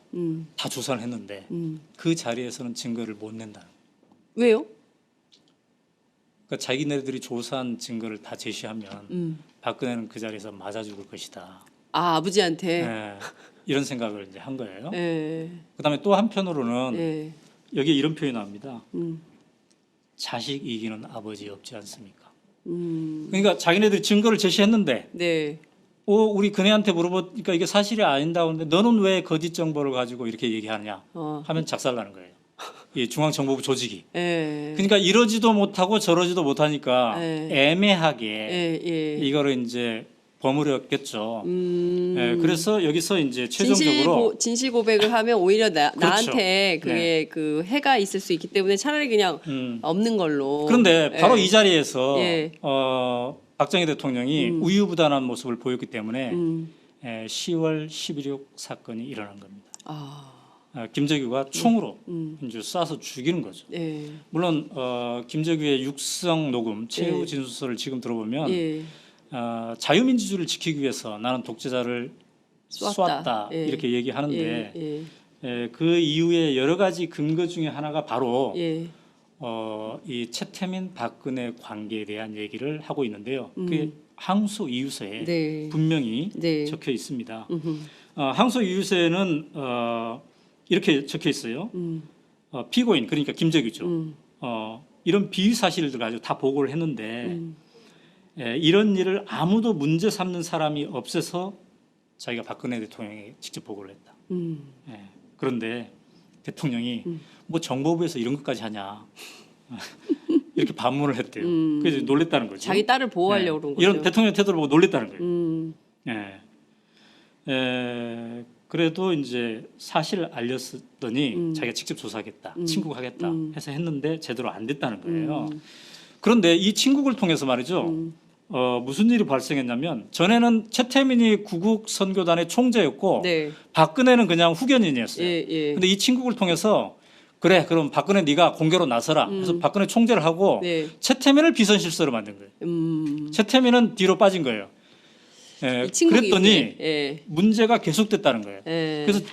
다 조사를 했는데 그 자리에서는 증거를 못 낸다는 거예요. 왜요? 그러니까 자기네들이 조사한 증거를 다 제시하면 박근혜는 그 자리에서 맞아 죽을 것이다. 아, 아버지한테. 예, 이런 생각을 이제 한 거예요. 예, 그다음에 또 한편으로는 예, 여기에 이런 표현이 나옵니다. 자식 이기는 아버지 없지 않습니까? 그러니까 자기네들이 증거를 제시했는데 네, 우리 그네한테 물어보니까 이게 사실이 아닌다고 하는데 너는 왜 거짓 정보를 가지고 이렇게 얘기하느냐 하면 작살나는 거예요. 이 중앙정보부 조직이. 예, 그러니까 이러지도 못하고 저러지도 못하니까 애매하게 예, 예. 이거를 이제 버무렸겠죠. 그래서 여기서 이제 진실 고백을 하면 오히려 그렇죠. 나한테 그게 그 해가 있을 수 있기 때문에 차라리 그냥 없는 걸로. 그런데 바로 예. 이 자리에서 예. 박정희 대통령이 우유부단한 모습을 보였기 때문에 10월 11.6 사건이 일어난 겁니다. 김재규가 총으로 이제 쏴서 죽이는 거죠. 예. 물론 김재규의 육성 녹음 최후 예. 진술서를 지금 들어보면 예. 자유민주주의를 지키기 위해서 나는 독재자를 쐈다 예. 이렇게 얘기하는데 예. 그 이후에 여러 가지 근거 중에 하나가 바로 예. 이 최태민 박근혜 관계에 대한 얘기를 하고 있는데요. 그게 항소 이유서에 네. 분명히 네. 적혀 있습니다. 항소 이유서에는 이렇게 적혀 있어요. 피고인 그러니까 김재규죠. 이런 비위 사실들 가지고 다 보고를 했는데 이런 일을 아무도 문제 삼는 사람이 없어서 자기가 박근혜 대통령에게 직접 보고를 했다. 그런데 대통령이 뭐 정보부에서 이런 것까지 하냐 이렇게 반문을 했대요. 그래서 놀랬다는 거죠. 자기 딸을 보호하려고 그런 거죠. 이런 대통령 태도를 보고 놀랬다는 거예요. 그래도 이제 사실을 알렸더니 자기가 직접 조사하겠다, 친국하겠다 해서 했는데 제대로 안 됐다는 거예요. 그런데 이 친국을 통해서 말이죠. 무슨 일이 발생했냐면 전에는 최태민이 구국 선교단의 총재였고 네. 박근혜는 그냥 후견인이었어요. 예. 근데 이 친국을 통해서 그래 그럼 박근혜 네가 공개로 나서라. 그래서 박근혜 총재를 하고 네. 최태민을 비선실세로 만든 거예요. 최태민은 뒤로 빠진 거예요. 이 친구가 그랬더니 예. 문제가 계속됐다는 거예요. 예. 그래서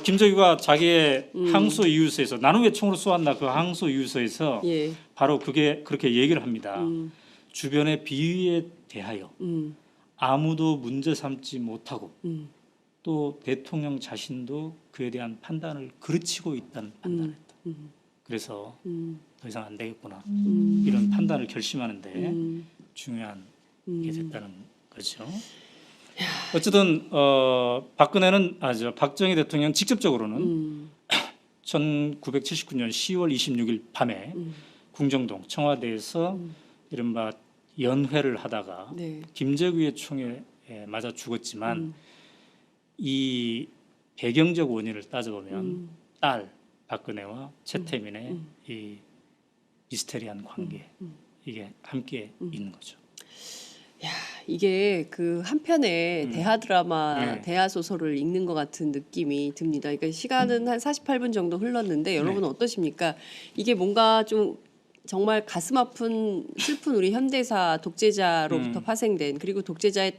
김재규가 자기의 항소 이유서에서 나는 왜 총으로 쏘았나 그 항소 이유서에서 예. 바로 그게 그렇게 얘기를 합니다. 주변의 비위에 대하여 아무도 문제 삼지 못하고 또 대통령 자신도 그에 대한 판단을 그르치고 있다는 판단을 했다. 그래서 더 이상 안 되겠구나 이런 판단을 결심하는데 중요한 게 됐다는 거죠. 어쨌든 박근혜는 박정희 대통령 직접적으로는 1979년 10월 26일 밤에 궁정동 청와대에서 이른바 연회를 하다가 네. 김재규의 총에 맞아 죽었지만 이 배경적 원인을 따져보면 딸 박근혜와 최태민의 이 미스테리한 관계 이게 함께 있는 거죠. 이게 그 한편의 대하 드라마, 네. 대하 소설을 읽는 것 같은 느낌이 듭니다. 그러니까 시간은 한 48분 정도 흘렀는데 여러분은 어떠십니까? 이게 뭔가 좀 정말 가슴 아픈 슬픈 우리 현대사 독재자로부터 파생된 그리고 독재자의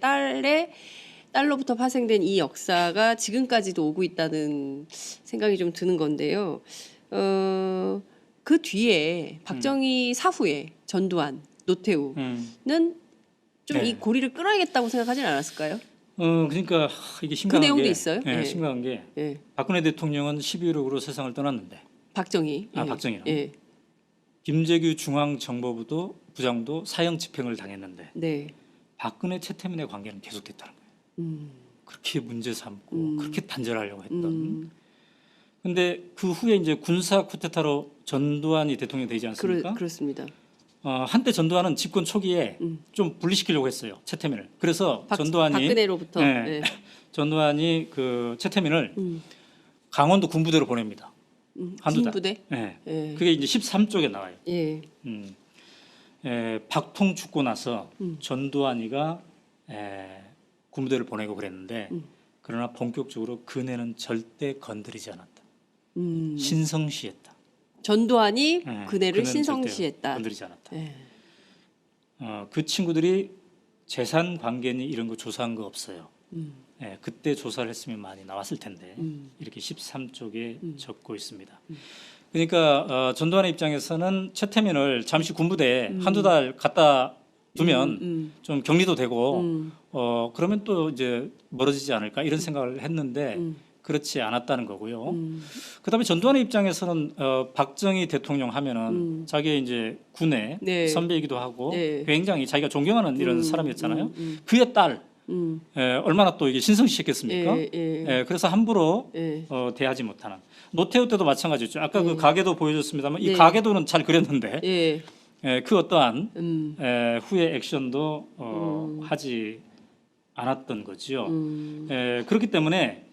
딸로부터 파생된 이 역사가 지금까지도 오고 있다는 생각이 좀 드는 건데요. 그 뒤에 박정희 사후에 전두환, 노태우는 좀 이 네. 고리를 끊어야겠다고 생각하진 않았을까요? 그러니까 이게 심각한 내용도 게 있어요? 예. 심각한 게 예. 박근혜 대통령은 12.6으로 세상을 떠났는데 박정희. 박정희랑 예. 김재규 중앙정보부도 부장도 사형 집행을 당했는데 네. 박근혜 최태민의 관계는 계속됐다는 거예요. 그렇게 문제 삼고 그렇게 단절하려고 했던. 근데 그 후에 이제 군사 쿠데타로 전두환이 대통령이 되지 않습니까? 그렇습니다. 한때 전두환은 집권 초기에 좀 분리시키려고 했어요. 최태민을. 그래서 전두환이 박근혜로부터 네, 전두환이 그 최태민을 강원도 군부대로 보냅니다. 한두 달. 군부대? 네. 예. 그게 이제 13쪽에 나와요. 예. 박통 죽고 나서 전두환이가 군부대를 보내고 그랬는데 그러나 본격적으로 그네는 절대 건드리지 않았다. 신성시했다. 전두환이 그네를 그네는 신성시했다. 절대 건드리지 않았다. 예. 그 친구들이 재산 관계니 이런 거 조사한 거 없어요. 그때 조사를 했으면 많이 나왔을 텐데 이렇게 13쪽에 적고 있습니다. 그러니까 전두환의 입장에서는 최태민을 잠시 군부대에 한두 달 갖다 두면 좀 격리도 되고 그러면 또 이제 멀어지지 않을까 이런 생각을 했는데 그렇지 않았다는 거고요. 그다음에 전두환의 입장에서는 박정희 대통령 하면은 자기의 이제 군의 네. 선배이기도 하고 네. 굉장히 자기가 존경하는 이런 사람이었잖아요. 그의 딸 얼마나 또 이게 신성시했겠습니까? 그래서 함부로 대하지 못하는. 노태우 때도 마찬가지였죠. 아까 그 가계도 보여줬습니다만 이 가계도는 잘 그렸는데 그 어떠한 후의 액션도 하지 않았던 거죠. 그렇기 때문에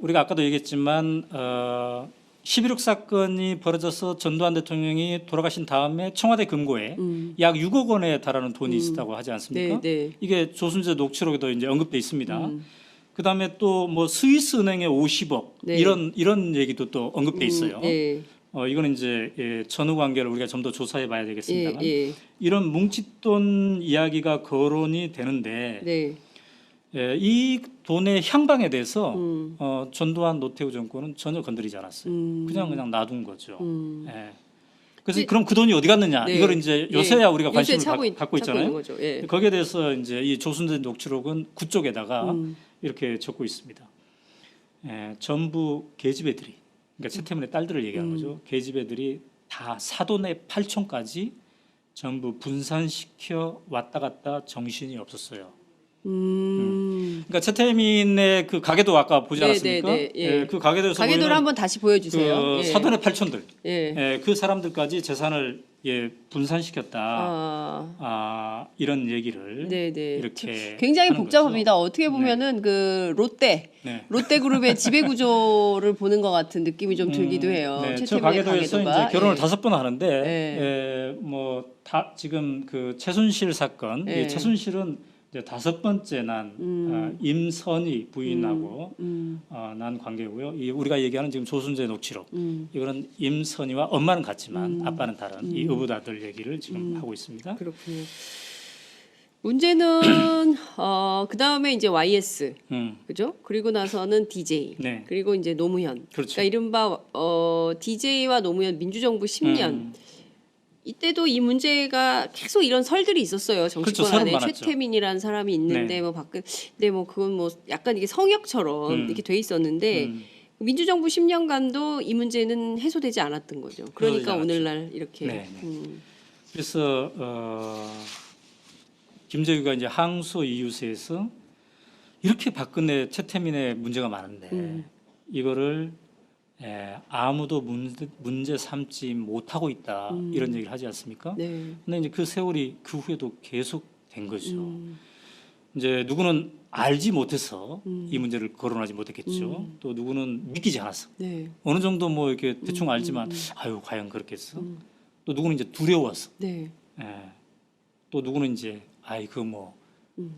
우리가 아까도 얘기했지만 11.6 사건이 벌어져서 전두환 대통령이 돌아가신 다음에 청와대 금고에 약 6억 원에 달하는 돈이 있었다고 하지 않습니까? 네. 이게 조순재 녹취록에도 이제 언급돼 있습니다. 그다음에 또 뭐 스위스 은행에 50억 네. 이런 얘기도 또 언급돼 있어요. 네. 이거는 이제 전후 관계를 우리가 좀 더 조사해 봐야 되겠습니다만 예. 이런 뭉칫돈 이야기가 거론이 되는데 네. 이 돈의 향방에 대해서 전두환 노태우 정권은 전혀 건드리지 않았어요. 그냥 놔둔 거죠. 그래서 그럼 그 돈이 어디 갔느냐? 네. 이걸 이제 요새야 우리가 관심을 갖고 찾고 있는 있잖아요. 거죠. 예. 거기에 대해서 이제 이 조순재 녹취록은 그쪽에다가 이렇게 적고 있습니다. 전부 계집애들이, 그러니까 최태민의 딸들을 얘기하는 거죠. 계집애들이 다 사돈의 8촌까지 전부 분산시켜 왔다 갔다 정신이 없었어요. 그러니까 최태민의 그 가계도 아까 보지 않았습니까? 그 가계도에서 가계도를 한번 다시 보여주세요. 그 사돈의 8촌들, 예. 그 사람들까지 재산을 분산시켰다. 이런 얘기를 이렇게 굉장히 하는 복잡합니다. 거죠. 어떻게 보면은 그 롯데그룹의 지배 구조를 보는 것 같은 느낌이 좀 들기도 해요. 저 최태민의 가계도에서 가계도가. 이제 결혼을 5번 하는데 지금 그 최순실 사건, 이 최순실은 이제 5번째 난 임선희 부인하고 난 관계고요. 이 우리가 얘기하는 지금 조순재 녹취록, 이거는 임선희와 엄마는 같지만 아빠는 다른 이 의붓아들 얘기를 지금 하고 있습니다. 그렇군요. 문제는 그 다음에 이제 YS, 그죠? 그리고 나서는 DJ, 그리고 이제 노무현. 그렇죠. 그러니까 이른바 DJ와 노무현 민주정부 10년. 이때도 이 문제가 계속 이런 설들이 있었어요. 정치권 안에 많았죠. 최태민이라는 사람이 있는데 근데 그건 뭐 약간 이게 성역처럼 이렇게 돼 있었는데 민주정부 10년간도 이 문제는 해소되지 않았던 거죠. 그러니까 오늘날 이렇게. 그래서 김재규가 이제 항소 이유서에서 이렇게 박근혜 최태민의 문제가 많은데 이거를 아무도 문제 삼지 못하고 있다 이런 얘기를 하지 않습니까? 근데 이제 그 세월이 그 후에도 계속 된 거죠. 이제 누구는 알지 못해서 이 문제를 거론하지 못했겠죠. 또 누구는 믿기지 않았어. 어느 정도 뭐 이렇게 대충 알지만 아유 과연 그렇겠어. 또 누구는 이제 두려웠어. 또 누구는 이제 아이 그 뭐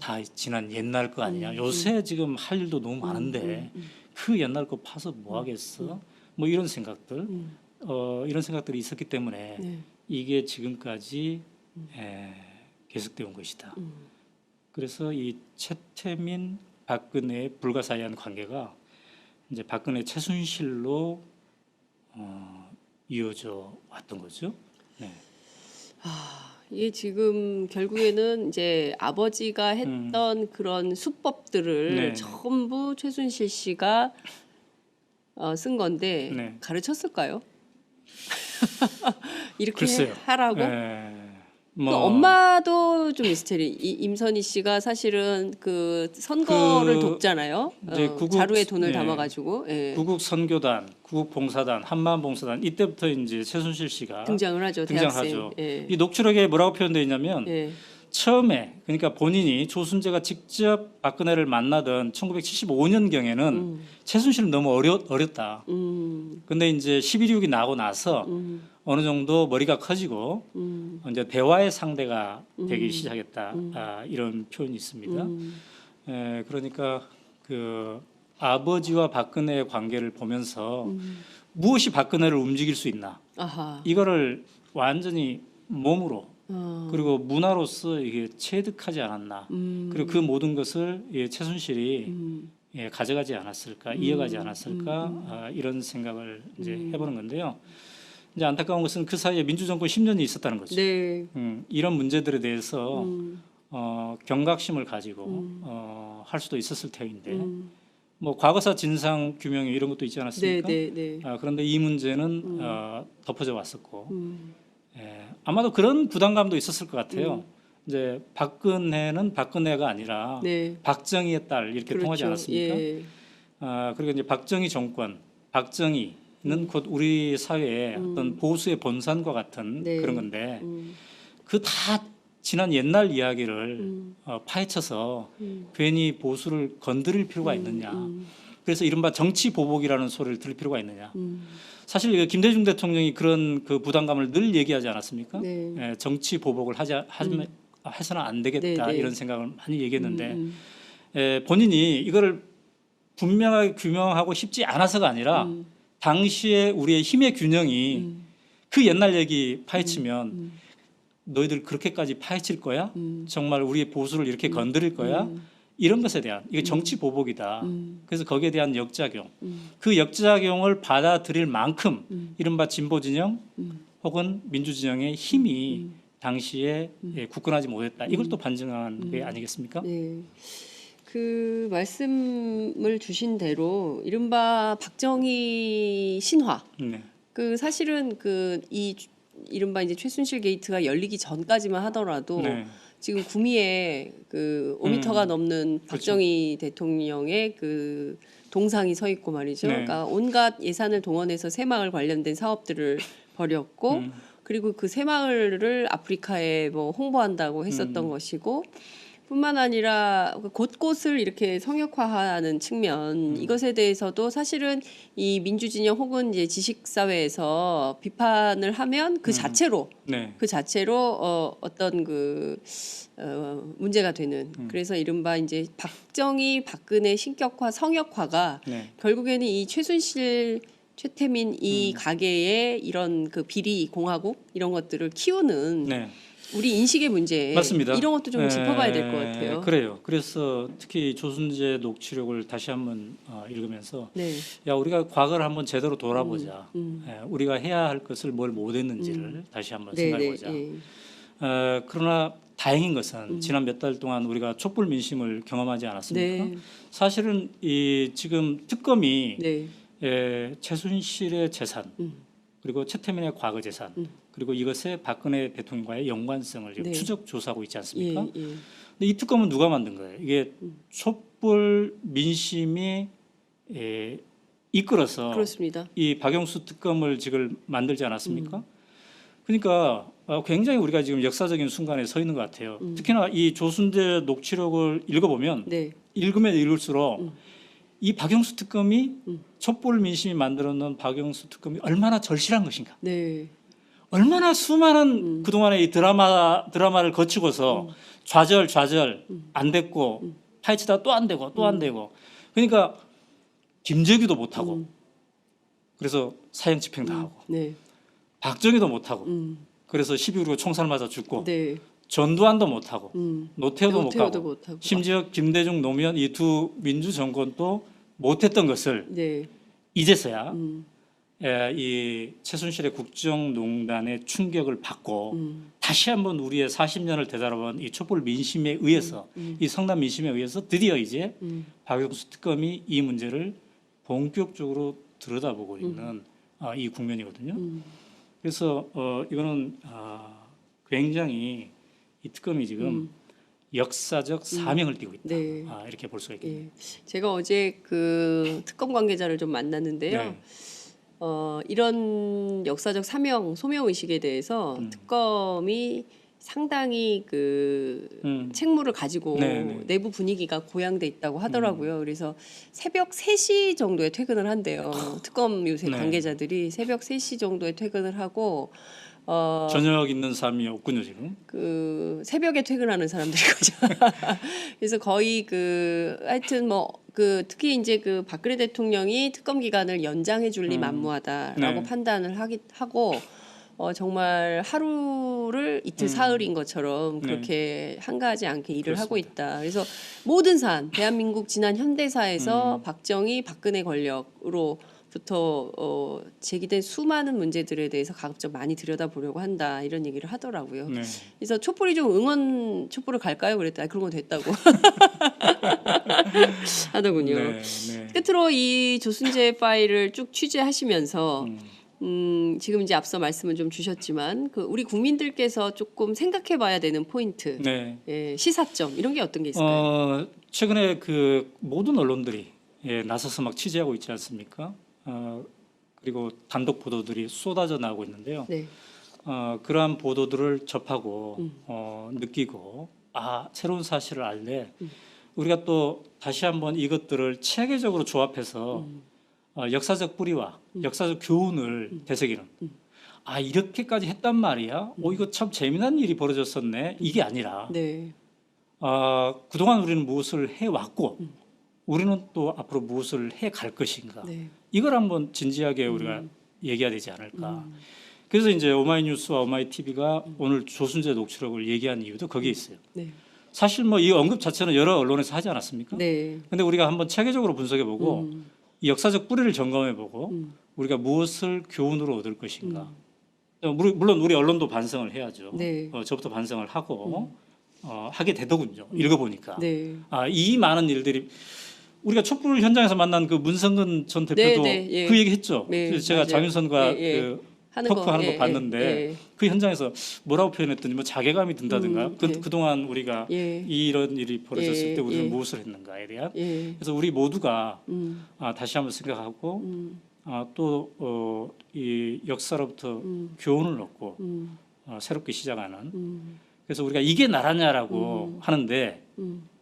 다 지난 옛날 거 아니냐. 요새 지금 할 일도 너무 많은데 그 옛날 거 파서 뭐 하겠어? 뭐 이런 생각들, 이런 생각들이 있었기 때문에 이게 지금까지 계속되어 온 것이다. 그래서 이 최태민, 박근혜의 불가사의한 관계가 이제 박근혜 최순실로 이어져 왔던 거죠. 이게 지금 결국에는 이제 아버지가 했던 그런 수법들을 전부 최순실 씨가 쓴 건데 가르쳤을까요? 이렇게 글쎄요. 하라고? 그 엄마도 좀 미스테리. 임선희 씨가 사실은 그 선거를 돕잖아요. 이제 자루에 돈을 예, 담아가지고 구국 선교단, 구국 봉사단, 한마음 봉사단 이때부터 이제 최순실 씨가 등장을 하죠. 등장하죠. 대학생. 이 녹취록에 뭐라고 표현되어 있냐면 예. 처음에 그러니까 본인이 조순재가 직접 박근혜를 만나던 1975년 경에는 최순실은 너무 어렸다. 근데 이제 11.26이 나고 나서 어느 정도 머리가 커지고 이제 대화의 상대가 되기 시작했다. 이런 표현이 있습니다. 그러니까 그 아버지와 박근혜의 관계를 보면서 무엇이 박근혜를 움직일 수 있나? 아하. 이거를 완전히 몸으로 그리고 문화로서 이게 체득하지 않았나. 그리고 그 모든 것을 최순실이 가져가지 않았을까, 이어가지 않았을까 이런 생각을 이제 해보는 건데요. 이제 안타까운 것은 그 사이에 민주정권 10년이 있었다는 거죠. 네. 이런 문제들에 대해서 경각심을 가지고 할 수도 있었을 터인데 뭐 과거사 진상 규명 이런 것도 있지 않았습니까? 네. 그런데 이 문제는 덮어져 왔었고 아마도 그런 부담감도 있었을 것 같아요. 이제 박근혜는 박근혜가 아니라 네. 박정희의 딸 이렇게 그렇죠. 통하지 않았습니까? 예. 그리고 이제 박정희 정권, 박정희는 곧 우리 사회의 어떤 보수의 본산과 같은 네. 그런 건데 그 다 지난 옛날 이야기를 파헤쳐서 괜히 보수를 건드릴 필요가 있느냐. 그래서 이른바 정치 보복이라는 소리를 들을 필요가 있느냐. 사실 김대중 대통령이 그런 그 부담감을 늘 얘기하지 않았습니까? 네. 정치 보복을 해서는 안 되겠다 네. 이런 생각을 많이 얘기했는데 본인이 이거를 분명하게 규명하고 싶지 않아서가 아니라 당시에 우리의 힘의 균형이 그 옛날 얘기 파헤치면 너희들 그렇게까지 파헤칠 거야? 정말 우리의 보수를 이렇게 건드릴 거야? 이런 것에 대한 이게 정치 보복이다. 그래서 거기에 대한 역작용, 그 역작용을 받아들일 만큼 이른바 진보 진영 혹은 민주 진영의 힘이 당시에 굳건하지 못했다. 이걸 또 반증한 게 아니겠습니까? 네. 그 말씀을 주신 대로 이른바 박정희 신화. 네. 그 사실은 그 이 이른바 이제 최순실 게이트가 열리기 전까지만 하더라도 네. 지금 구미에 그 5m가 넘는 박정희 대통령의 그 동상이 서 있고 말이죠. 네. 그러니까 온갖 예산을 동원해서 새마을 관련된 사업들을 벌였고 그리고 그 새마을을 아프리카에 뭐 홍보한다고 했었던 것이고 뿐만 아니라 곳곳을 이렇게 성역화하는 측면 이것에 대해서도 사실은 이 민주진영 혹은 이제 지식사회에서 비판을 하면 그 자체로 네. 그 자체로 어떤 그 문제가 되는 그래서 이른바 이제 박정희 박근혜 신격화 성역화가 네. 결국에는 이 최순실 최태민 이 가계의 이런 그 비리 공화국 이런 것들을 키우는 네. 우리 인식의 문제 맞습니다. 이런 것도 좀 짚어봐야 될 것 같아요. 그래요. 그래서 특히 조순재 녹취록을 다시 한번 읽으면서 네. 야 우리가 과거를 한번 제대로 돌아보자. 우리가 해야 할 것을 뭘 못했는지를 다시 한번 생각해보자. 그러나 다행인 것은 지난 몇 달 동안 우리가 촛불 민심을 경험하지 않았습니까? 네. 사실은 이 지금 특검이 네. 최순실의 재산 그리고 최태민의 과거 재산 그리고 이것에 박근혜 대통령과의 연관성을 지금 네. 추적 조사하고 있지 않습니까? 예. 근데 이 특검은 누가 만든 거예요? 이게 촛불 민심이 이끌어서 그렇습니다. 이 박영수 특검을 지금 만들지 않았습니까? 그러니까 굉장히 우리가 지금 역사적인 순간에 서 있는 것 같아요. 특히나 이 조순재 녹취록을 읽어보면 네. 읽으면 읽을수록 이 박영수 특검이 촛불 민심이 만들어놓은 박영수 특검이 얼마나 절실한 것인가. 네. 얼마나 수많은 그동안의 이 드라마를 거치고서 좌절 안 됐고 파헤치다 또 안 되고 또 안 되고 그러니까 김재규도 못하고 그래서 사형 집행 당하고 네. 박정희도 못하고 그래서 12.25 총살 맞아 죽고 네. 전두환도 못하고 노태우도 못 노태우도 가고 못하고. 심지어 김대중 노무현 이 두 민주 정권도 못했던 것을 네. 이제서야 이 최순실의 국정농단의 충격을 받고 다시 한번 우리의 40년을 되돌아본 이 촛불 민심에 의해서 이 성남 민심에 의해서 드디어 이제 박영수 특검이 이 문제를 본격적으로 들여다보고 있는 이 국면이거든요. 그래서 이거는 굉장히 이 특검이 지금 역사적 사명을 띠고 있다. 네. 이렇게 볼 수가 있겠네요. 예. 제가 어제 그 특검 관계자를 좀 만났는데요. 네. 이런 역사적 사명, 소명 의식에 대해서 특검이 상당히 그 책무를 가지고 네, 네. 내부 분위기가 고양돼 있다고 하더라고요. 그래서 새벽 3시 정도에 퇴근을 한대요. 특검 요새 네. 관계자들이 새벽 3시 정도에 퇴근을 하고 저녁 있는 삶이 없군요 지금. 그 새벽에 퇴근하는 사람들인 거죠. 그래서 거의 그 하여튼 뭐 그 특히 이제 그 박근혜 대통령이 특검 기간을 연장해 줄 리 만무하다라고 네. 판단을 하고 정말 하루를 이틀 사흘인 것처럼 그렇게 한가하지 않게 일을 그렇습니다. 하고 있다. 그래서 모든 사안, 대한민국 지난 현대사에서 박정희, 박근혜 권력으로부터 제기된 수많은 문제들에 대해서 가급적 많이 들여다보려고 한다 이런 얘기를 하더라고요. 네. 그래서 촛불이 좀 응원 촛불을 갈까요? 그랬더니 그런 건 됐다고 하더군요. 네, 네. 끝으로 이 조순재 파일을 쭉 취재하시면서 지금 이제 앞서 말씀을 좀 주셨지만 그 우리 국민들께서 조금 생각해봐야 되는 포인트, 네. 예, 시사점 이런 게 어떤 게 있을까요? 최근에 그 모든 언론들이 나서서 막 취재하고 있지 않습니까? 그리고 단독 보도들이 쏟아져 나오고 있는데요. 네, 그러한 보도들을 접하고 느끼고 새로운 사실을 알래 우리가 또 다시 한번 이것들을 체계적으로 조합해서 역사적 뿌리와 역사적 교훈을 되새기는 이렇게까지 했단 말이야. 이거 참 재미난 일이 벌어졌었네. 이게 아니라 네, 그동안 우리는 무엇을 해왔고 우리는 또 앞으로 무엇을 해갈 것인가. 네, 이걸 한번 진지하게 우리가 얘기해야 되지 않을까. 그래서 이제 오마이뉴스와 오마이TV가 오늘 조순재 녹취록을 얘기한 이유도 거기에 있어요. 네, 사실 뭐 이 언급 자체는 여러 언론에서 하지 않았습니까? 네, 근데 우리가 한번 체계적으로 분석해보고 이 역사적 뿌리를 점검해보고 우리가 무엇을 교훈으로 얻을 것인가. 물론 우리 언론도 반성을 해야죠. 네. 저부터 반성을 하고 하게 되더군요. 읽어보니까. 네. 이 많은 일들이 우리가 촛불 현장에서 만난 그 문성근 전 대표도 네, 네, 예. 그 얘기 했죠. 네, 그래서 제가 맞아요. 장윤선과 예, 예. 그 하는 토크하는 거 예, 봤는데 예, 그 현장에서 뭐라고 표현했더니 뭐 자괴감이 든다든가 예. 그동안 우리가 예. 이런 일이 벌어졌을 예, 때 우리는 예. 무엇을 했는가에 대한 예, 그래서 우리 모두가 다시 한번 생각하고 또 이 역사로부터 교훈을 얻고 새롭게 시작하는 그래서 우리가 이게 나라냐라고 하는데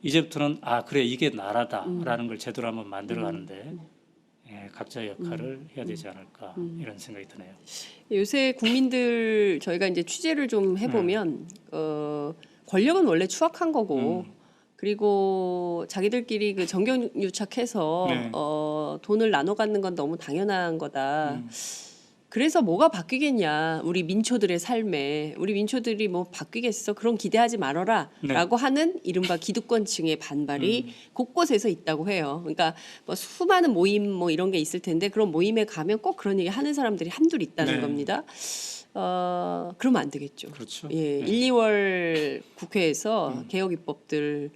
이제부터는 그래 이게 나라다라는 걸 제대로 한번 만들어가는데 각자의 역할을 해야 되지 않을까 이런 생각이 드네요. 요새 국민들 저희가 이제 취재를 좀 해보면 권력은 원래 추악한 거고 그리고 자기들끼리 그 정경유착해서 네. 돈을 나눠 갖는 건 너무 당연한 거다. 그래서 뭐가 바뀌겠냐 우리 민초들의 삶에 우리 민초들이 뭐 바뀌겠어 그런 기대하지 말아라 네. 라고 하는 이른바 기득권층의 반발이 곳곳에서 있다고 해요. 그러니까 뭐 수많은 모임 뭐 이런 게 있을 텐데 그런 모임에 가면 꼭 그런 얘기 하는 사람들이 한둘 있다는 네. 겁니다. 그러면 안 되겠죠. 그렇죠. 예, 네. 1, 2월 국회에서 개혁 입법들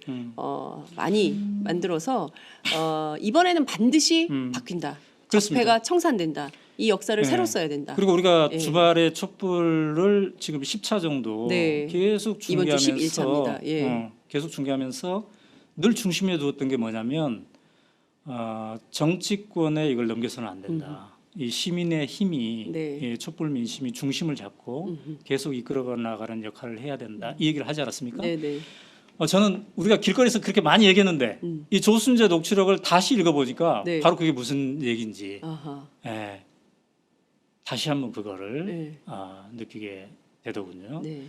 많이 만들어서 이번에는 반드시 바뀐다. 그렇습니다. 적폐가 청산된다. 이 역사를 네. 새로 써야 된다. 그리고 우리가 예. 주말에 촛불을 지금 10차 정도 네. 계속 이번 주 중계하면서 11차입니다. 예. 계속 중계하면서 늘 중심에 두었던 게 뭐냐면 정치권에 이걸 넘겨서는 안 된다. 이 시민의 힘이 네. 이 촛불 민심이 중심을 잡고 계속 이끌어 나가는 역할을 해야 된다. 이 얘기를 하지 않았습니까? 네네. 저는 우리가 길거리에서 그렇게 많이 얘기했는데 이 조순재 녹취록을 다시 읽어보니까 네. 바로 그게 무슨 얘기인지 아하. 다시 한번 그거를 네. 느끼게 되더군요. 네.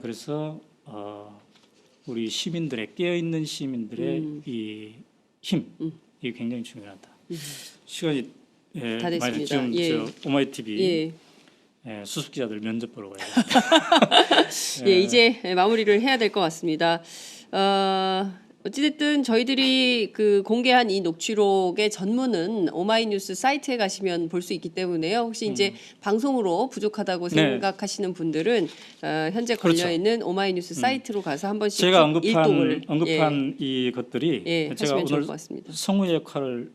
그래서 우리 시민들의 깨어있는 시민들의 이 힘, 이게 굉장히 중요하다. 시간이 다 많이 됐습니다. 지금 예. 오마이TV 예. 수습 기자들 면접 보러 가야 예, 이제 마무리를 해야 될 것 같습니다. 어찌됐든 저희들이 그 공개한 이 녹취록의 전문은 오마이뉴스 사이트에 가시면 볼 수 있기 때문에요. 혹시 이제 방송으로 부족하다고 네. 생각하시는 분들은 현재 걸려 그렇죠. 있는 오마이뉴스 사이트로 가서 한 번씩 제가 쭉 일독을 언급한 이 것들이 제가 하시면 좋을 오늘 것 같습니다. 성우의 역할을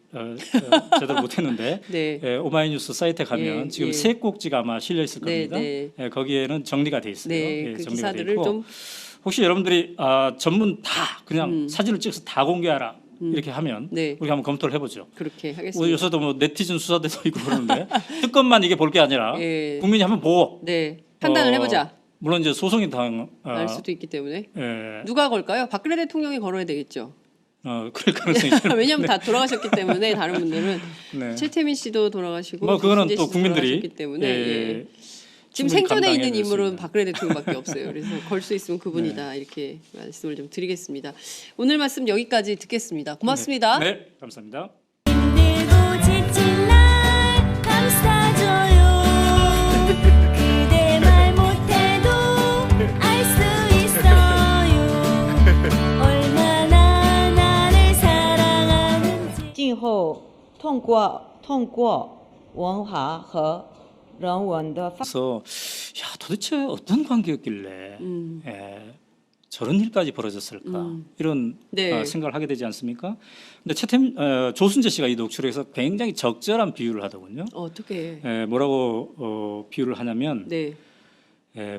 제대로 못했는데 네. 오마이뉴스 사이트에 가면 지금 세 꼭지가 아마 실려 있을 네, 겁니다. 네. 거기에는 정리가 돼 있어요. 네, 그 정리가 돼 기사들을 있고 좀 혹시 여러분들이 전문 다 그냥 사진을 찍어서 다 공개하라 이렇게 하면 네. 우리 한번 검토를 해보죠. 그렇게 뭐 하겠습니다. 요새도 뭐 네티즌 수사대도 있고 그러는데 특검만 이게 볼 게 아니라 예. 국민이 한번 보고 네, 판단을 해보자. 물론 이제 소송이 당 알 수도 있기 때문에 예, 누가 걸까요? 박근혜 대통령이 걸어야 되겠죠. 그럴 가능성이 있죠. 왜냐하면 다 돌아가셨기 때문에 다른 분들은 네. 최태민 씨도 돌아가시고 뭐 그거는 조순재 또 씨도 국민들이 돌아가셨기 때문에 예. 지금 충분히 생존에 감당해낼 있는 수 인물은 있는. 박근혜 대통령밖에 없어요. 그래서 걸 수 있으면 그분이다 이렇게 말씀을 좀 드리겠습니다. 오늘 말씀 여기까지 듣겠습니다. 고맙습니다. 네, 감사합니다. 힘들고 지친 날 감싸줘요. 그대 말 못해도 알 수 있어요. 얼마나 나를 사랑하는지. 今后通过文化和人文的发 그래서 야 도대체 어떤 관계였길래 저런 일까지 벌어졌을까 이런 네. 생각을 하게 되지 않습니까? 근데 조순재 씨가 이 녹취록에서 굉장히 적절한 비유를 하더군요. 어떻게? 뭐라고 비유를 하냐면 네,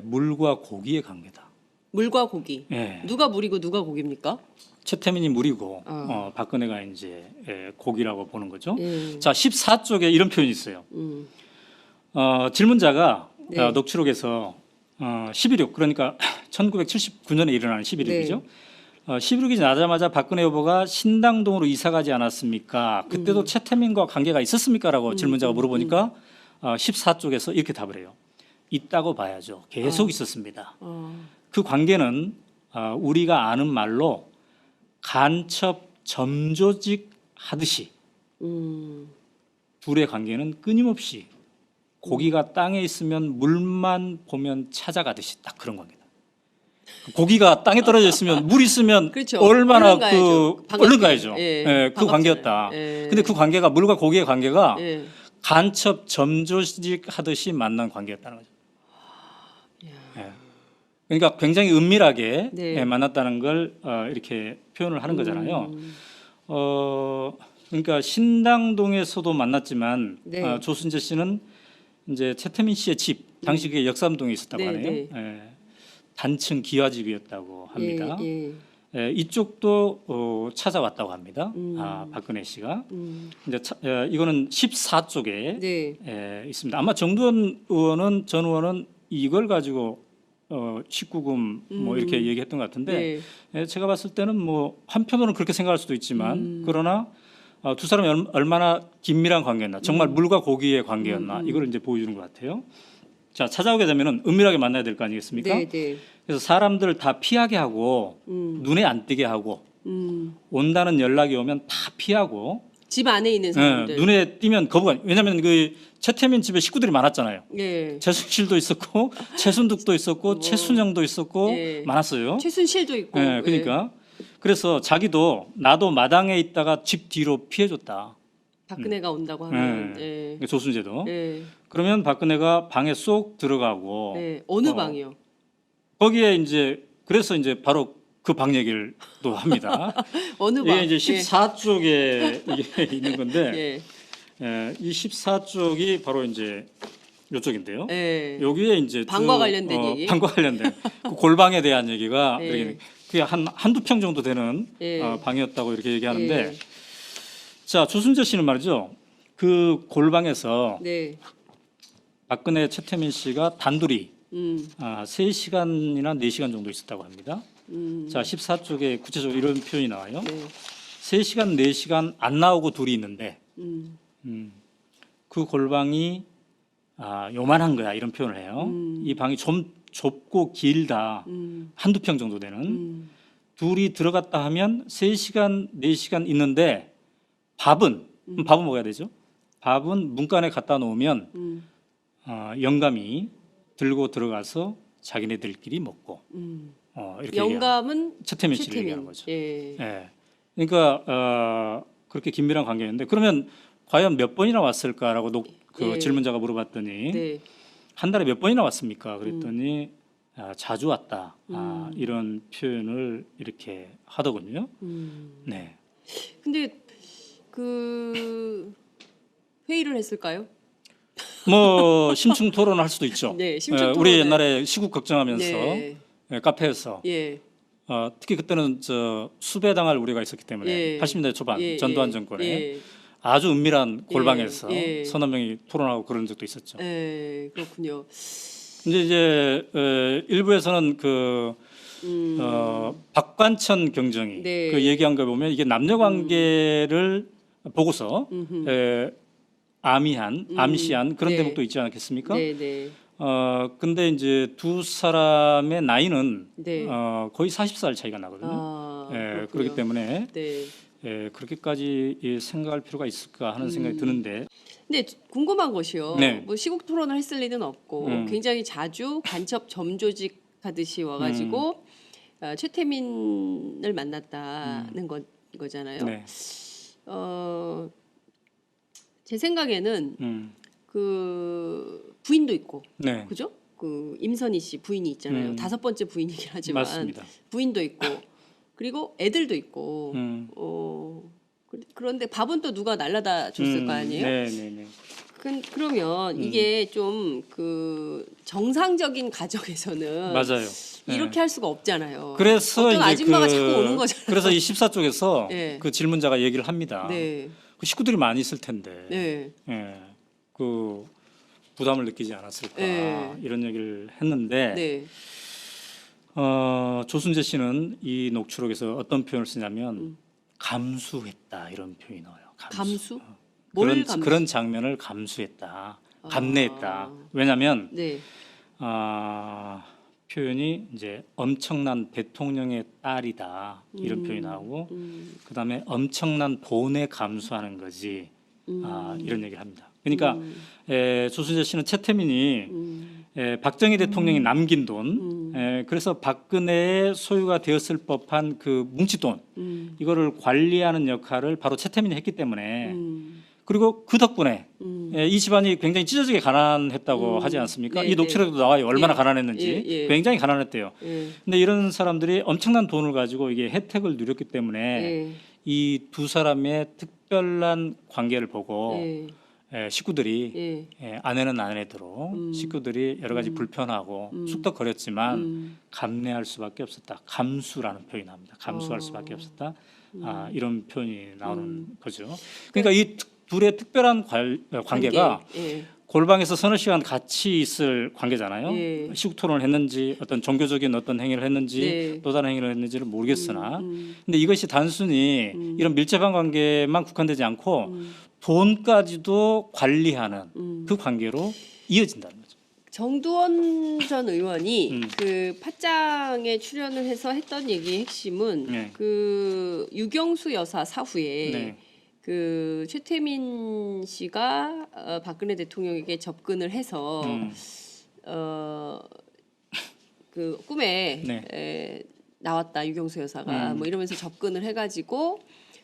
물과 고기의 관계다. 물과 고기. 예. 누가 물이고 누가 고기입니까? 최태민이 물이고 박근혜가 이제 고기라고 보는 거죠. 예. 자 14쪽에 이런 표현이 있어요. 음. 질문자가 네. 녹취록에서 11.6 그러니까 1979년에 일어나는 11.6이죠. 11.6이 나자마자 박근혜 후보가 신당동으로 이사 가지 않았습니까? 그때도 최태민과 관계가 있었습니까?라고 질문자가 물어보니까 14쪽에서 이렇게 답을 해요. 있다고 봐야죠. 계속 있었습니다. 그 관계는 우리가 아는 말로 간첩 점조직 하듯이 둘의 관계는 끊임없이 고기가 땅에 있으면 물만 보면 찾아가듯이 딱 그런 관계다. 고기가 땅에 떨어져 있으면 물 있으면 그렇죠. 얼마나 얼른 가야죠. 얼른 가야죠. 예, 그 관계였다. 예. 근데 그 관계가 물과 고기의 관계가 예. 간첩 점조직 하듯이 만난 관계였다는 거죠. 예. 그러니까 굉장히 은밀하게 네. 만났다는 걸 이렇게 표현을 하는 거잖아요. 그러니까 신당동에서도 만났지만 네. 조순재 씨는 이제 최태민 씨의 집 당시 그게 역삼동에 있었다고 네, 하네요. 네. 예. 단층 기와집이었다고 합니다. 예, 예. 이쪽도 찾아왔다고 합니다. 박근혜 씨가 이제 이거는 14쪽에 네. 있습니다. 아마 정두원 의원은 전 의원은 이걸 가지고 19금 뭐 이렇게 얘기했던 것 같은데 제가 봤을 때는 뭐 한편으로는 그렇게 생각할 수도 있지만 그러나 두 사람이 얼마나 긴밀한 관계였나 정말 물과 고기의 관계였나 이걸 이제 보여주는 것 같아요. 자 찾아오게 되면은 은밀하게 만나야 될 거 아니겠습니까? 네, 네. 그래서 사람들 다 피하게 하고 눈에 안 띄게 하고 온다는 연락이 오면 다 피하고 집 안에 있는 사람들. 눈에 띄면 거부가. 왜냐하면 그 최태민 집에 식구들이 많았잖아요. 예. 최순실도 있었고 최순득도 있었고 최순영도 있었고 예. 많았어요. 최순실도 있고. 예, 그러니까 그래서 자기도 나도 마당에 있다가 집 뒤로 피해줬다. 박근혜가 온다고 하면. 예. 조순재도. 예. 그러면 박근혜가 방에 쏙 들어가고 예. 어느 방이요? 거기에 이제 그래서 이제 바로 그 방 얘기를 또 합니다. 어느 방? 이게 이제 14쪽에 이게 있는 건데 예. 이 14쪽이 바로 이제 이쪽인데요. 예. 여기에 이제 방과 관련된 얘기? 방과 관련된 그 골방에 대한 얘기가 예. 이렇게 그게 한두 평 정도 되는 예. 방이었다고 이렇게 얘기하는데 예. 자 조순재 씨는 말이죠. 그 골방에서 네. 박근혜 최태민 씨가 단둘이 3시간이나 4시간 정도 있었다고 합니다. 자 14쪽에 구체적으로 이런 표현이 나와요. 네. 3시간 4시간 안 나오고 둘이 있는데 그 골방이 요만한 거야 이런 표현을 해요. 이 방이 좀 좁고 길다. 한두 평 정도 되는 둘이 들어갔다 하면 3시간 4시간 있는데 밥은 먹어야 되죠. 밥은 문간에 갖다 놓으면 영감이 들고 들어가서 자기네들끼리 먹고 이렇게 영감은 최태민 씨를 얘기하는 거죠. 예. 예. 그러니까 그렇게 긴밀한 관계였는데 그러면 과연 몇 번이나 왔을까라고 예. 질문자가 물어봤더니 네. 한 달에 몇 번이나 왔습니까? 그랬더니 자주 왔다. 음. 이런 표현을 이렇게 하더군요. 네. 근데 그 회의를 했을까요? 뭐 심층 토론할 수도 있죠. 네, 심층 우리 토론을. 옛날에 시국 걱정하면서 네. 카페에서 예. 특히 그때는 수배당할 우려가 있었기 때문에 예. 80년대 초반 예, 전두환 예, 정권에 예. 아주 은밀한 골방에서 예. 서너 명이 토론하고 그런 적도 있었죠. 예, 그렇군요. 근데 이제 일부에서는 박관천 경정이 네. 그 얘기한 거 보면 이게 남녀 관계를 보고서 암시한 그런 네. 대목도 있지 않겠습니까? 네, 네. 근데 이제 두 사람의 나이는 네. 거의 40살 차이가 나거든요. 그렇군요. 그렇기 때문에 네. 그렇게까지 생각할 필요가 있을까 하는 생각이 드는데 근데 궁금한 것이요. 네. 뭐 시국 토론을 했을 리는 없고 굉장히 자주 간첩 점조직 하듯이 와가지고 최태민을 만났다는 거잖아요. 네. 제 생각에는 그 부인도 있고, 네. 그죠? 그 임선희 씨 부인이 있잖아요. 5번째 부인이긴 하지만 맞습니다. 부인도 있고, 그리고 애들도 있고. 그런데 밥은 또 누가 날라다 줬을 거 아니에요? 네, 네, 네. 그러면 이게 좀 그 정상적인 가정에서는 맞아요. 이렇게 할 수가 없잖아요. 그래서 어떤 이제 아줌마가 자꾸 오는 거잖아요. 그래서 이 14쪽에서 네. 그 질문자가 얘기를 합니다. 네, 그 식구들이 많이 있을 텐데, 네, 그 부담을 느끼지 않았을까 네. 이런 얘기를 했는데 네, 조순재 씨는 이 녹취록에서 어떤 표현을 쓰냐면 감수했다 이런 표현이 나와요. 감수? 뭘 그런 감수? 그런 장면을 감수했다, 감내했다. 왜냐하면 네, 표현이 이제 엄청난 대통령의 딸이다 이런 표현이 나오고 그다음에 엄청난 돈에 감수하는 거지 이런 얘기를 합니다. 그러니까 조순재 씨는 최태민이 박정희 대통령이 남긴 돈, 그래서 박근혜의 소유가 되었을 법한 그 뭉칫돈 이거를 관리하는 역할을 바로 최태민이 했기 때문에 그리고 그 덕분에 이 집안이 굉장히 찢어지게 가난했다고 하지 않습니까? 네, 이 녹취록에도 나와요. 얼마나 예. 가난했는지. 예. 굉장히 가난했대요. 예. 근데 이런 사람들이 엄청난 돈을 가지고 이게 혜택을 누렸기 때문에 예. 이 두 사람의 특별한 관계를 보고 예. 식구들이 예. 아내는 아내대로 식구들이 여러 가지 불편하고 쑥덕거렸지만 감내할 수밖에 없었다. 감수라는 표현이 나옵니다. 감수할 수밖에 없었다. 이런 표현이 나오는 거죠. 그러니까 이 둘의 특별한 관계가 예. 골방에서 서너 시간 같이 있을 관계잖아요. 예. 시국 토론을 했는지 어떤 종교적인 어떤 행위를 했는지 네. 또 다른 행위를 했는지를 모르겠으나 근데 이것이 단순히 이런 밀접한 관계만 국한되지 않고 돈까지도 관리하는 그 관계로 이어진다는 거죠. 정두원 전 의원이 그 팟짱에 출연을 해서 했던 얘기의 핵심은 네. 그 유경수 여사 사후에 네. 그 최태민 씨가 박근혜 대통령에게 접근을 해서 그 꿈에 네. 나왔다 유경수 여사가 뭐 이러면서 접근을 해가지고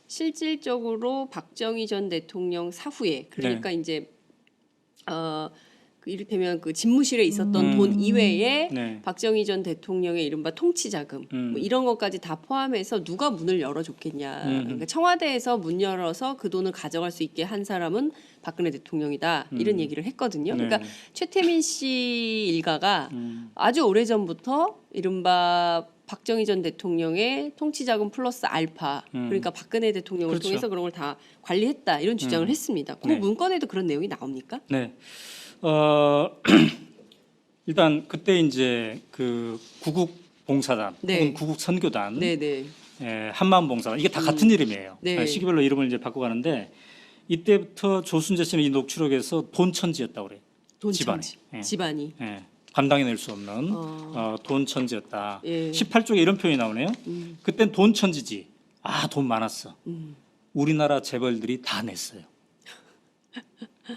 실질적으로 박정희 전 대통령 사후에 그러니까 이제 그 이를테면 그 집무실에 있었던 돈 이외에 네. 박정희 전 대통령의 이른바 통치자금 뭐 이런 것까지 다 포함해서 누가 문을 열어줬겠냐. 그러니까 청와대에서 문 열어서 그 돈을 가져갈 수 있게 한 사람은 박근혜 대통령이다. 이런 얘기를 했거든요. 네. 그러니까 최태민 씨 일가가 아주 오래전부터 이른바 박정희 전 대통령의 통치자금 플러스 알파 그러니까 박근혜 대통령을 그렇죠. 통해서 그런 걸 다 관리했다. 이런 주장을 했습니다. 그 네. 문건에도 그런 내용이 나옵니까? 네. 일단 그때 이제 그 구국 봉사단 네. 혹은 구국 선교단, 네네. 한마음 봉사단 이게 다 같은 이름이에요. 네. 시기별로 이름을 이제 바꿔가는데 이때부터 조순재 씨는 이 녹취록에서 돈천지였다고 그래요. 집안이. 돈천지. 예. 집안이. 감당해낼 수 없는 돈천지였다. 예. 18쪽에 이런 표현이 나오네요. 그땐 돈천지지. 돈 많았어. 우리나라 재벌들이 다 냈어요.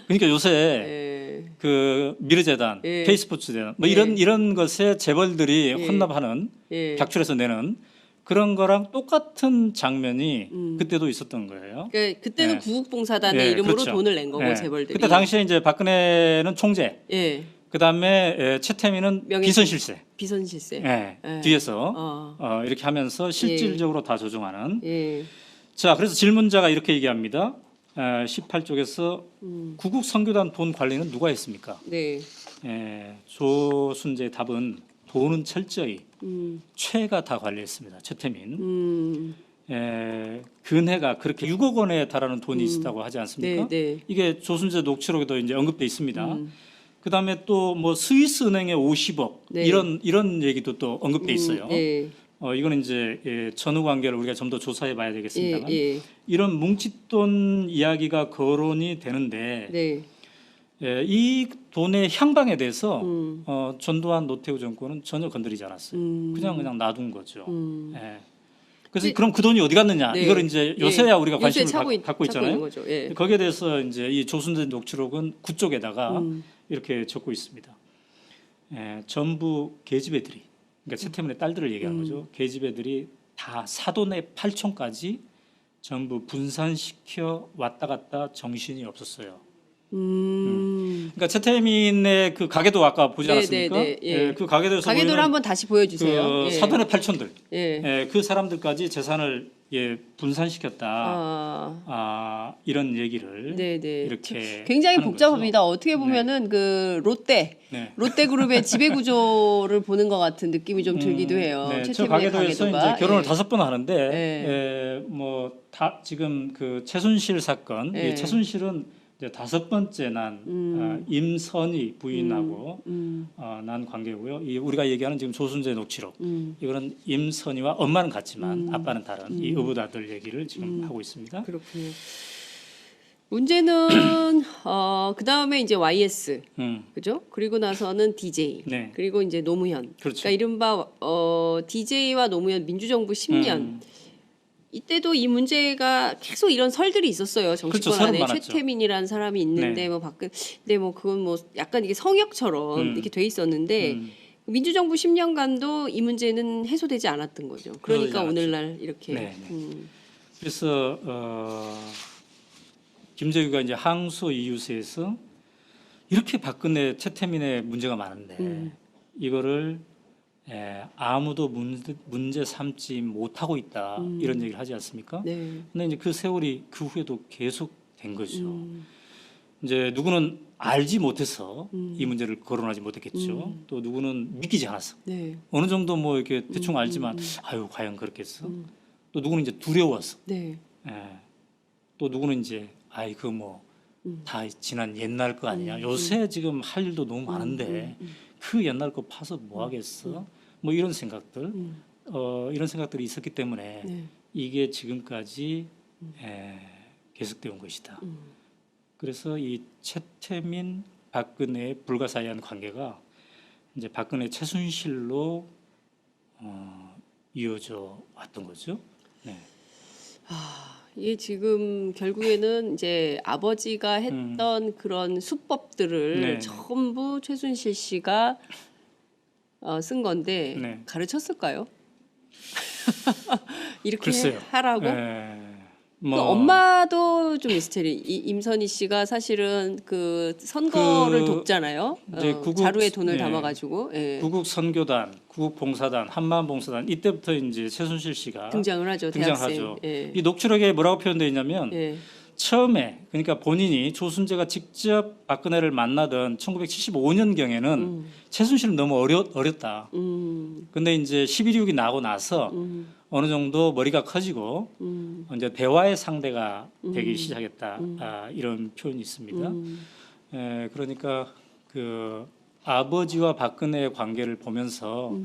그러니까 요새 예. 그 미르재단, 예. K스포츠재단 뭐 예. 이런 것에 재벌들이 헌납하는 예. 객출해서 내는 그런 거랑 똑같은 장면이 그때도 있었던 거예요. 그러니까 그때는 예. 구국봉사단의 예, 이름으로 그렇죠. 돈을 낸 거고 예. 재벌들이. 그때 당시에 이제 박근혜는 총재, 예. 그다음에 최태민은 명예- 비선실세. 비선실세. 예. 예. 뒤에서 이렇게 하면서 실질적으로 다 조종하는. 예. 자, 그래서 질문자가 이렇게 얘기합니다. 18쪽에서 구국 선교단 돈 관리는 누가 했습니까? 네. 조순재의 답은 돈은 철저히 음. 최가 다 관리했습니다. 최태민. 음. 근해가 그렇게 6억 원에 달하는 돈이 있었다고 하지 않습니까? 네, 네. 이게 조순재 녹취록에도 이제 언급돼 있습니다. 그다음에 또 뭐 스위스 은행에 50억 네. 이런 얘기도 또 언급돼 있어요. 네. 이거는 이제 전후 관계를 우리가 좀 더 조사해 봐야 되겠습니다만 예. 이런 뭉칫돈 이야기가 거론이 되는데 네. 이 돈의 향방에 대해서 전두환 노태우 정권은 전혀 건드리지 않았어요. 그냥 놔둔 거죠. 예. 그래서 그럼 그 돈이 어디 갔느냐? 네. 이걸 이제 요새야 우리가 요새 관심을 갖고 찾고 있는 있잖아요. 거죠. 예. 거기에 대해서 이제 이 조순재 녹취록은 구쪽에다가 이렇게 적고 있습니다. 전부 계집애들이, 그러니까 최태민의 딸들을 얘기하는 거죠. 계집애들이 다 사돈의 8촌까지 전부 분산시켜 왔다 갔다 정신이 없었어요. 그러니까 최태민의 그 가계도 아까 보지 네, 않았습니까? 네, 네, 예. 그 가계도에서 가계도를 보이는 한번 다시 보여주세요. 그 예. 사돈의 8촌들, 예. 그 사람들까지 재산을 분산시켰다. 이런 얘기를 네, 네. 이렇게 굉장히 하는 복잡합니다. 거죠. 어떻게 보면은 그 네. 롯데그룹의 지배 구조를 보는 것 같은 느낌이 좀 들기도 해요. 네, 저 최태민의 가계도에서 가계도가. 이제 결혼을 예. 5번 하는데 예. 뭐 다 지금 그 최순실 사건, 예. 이 최순실은 이제 5번째 난 임선희 부인하고 난 관계고요. 이 우리가 얘기하는 지금 조순재 녹취록, 이거는 임선희와 엄마는 같지만 아빠는 다른 이 어부다들 얘기를 지금 하고 있습니다. 그렇군요. 문제는 그 다음에 이제 YS, 그죠? 그리고 나서는 DJ, 네. 그리고 이제 노무현. 그렇죠. 그러니까 이른바 DJ와 노무현 민주정부 10년. 이때도 이 문제가 계속 이런 설들이 있었어요. 정치권 그렇죠, 설은 안에 많았죠. 최태민이라는 사람이 있는데 네. 뭐 근데 뭐 그건 뭐 약간 이게 성역처럼 이렇게 돼 있었는데 민주정부 10년간도 이 문제는 해소되지 않았던 거죠. 그러니까 않았죠. 오늘날 이렇게. 네, 네. 그래서 김재규가 이제 항소 이유서에서 이렇게 박근혜 최태민의 문제가 많은데 이거를 아무도 문제 삼지 못하고 있다 이런 얘기를 하지 않습니까? 네. 근데 이제 그 세월이 그 후에도 계속 된 거죠. 이제 누구는 알지 못해서 이 문제를 거론하지 못했겠죠. 또 누구는 믿기지 않았어. 네. 어느 정도 뭐 이렇게 대충 알지만 아유 과연 그렇겠어. 또 누구는 이제 두려웠어. 네. 또 누구는 이제 아이 그 뭐 다 지난 옛날 거 아니야. 요새 지금 할 일도 너무 많은데 그 옛날 거 파서 뭐 하겠어? 뭐 이런 생각들, 이런 생각들이 있었기 때문에 네. 이게 지금까지 계속되어 온 것이다. 그래서 이 최태민, 박근혜의 불가사의한 관계가 이제 박근혜 최순실로 이어져 왔던 거죠. 네. 이게 지금 결국에는 이제 아버지가 했던 그런 수법들을 네. 전부 최순실 씨가 쓴 건데 네. 가르쳤을까요? 이렇게 글쎄요. 하라고? 뭐 그 엄마도 좀 미스테리. 임선희 씨가 사실은 그 선거를 그 돕잖아요. 이제 자루에 돈을 네. 담아가지고 구국 선교단, 구국 봉사단, 한마음 봉사단 이때부터 이제 최순실 씨가 등장을 하죠. 등장하죠. 대학생. 예. 이 녹취록에 뭐라고 표현되어 있냐면 예. 처음에 그러니까 본인이 조순재가 직접 박근혜를 만나던 1975년 경에는 최순실은 너무 어렸다. 근데 이제 11.26이 나고 나서 어느 정도 머리가 커지고 이제 대화의 상대가 되기 시작했다. 이런 표현이 있습니다. 그러니까 그 아버지와 박근혜의 관계를 보면서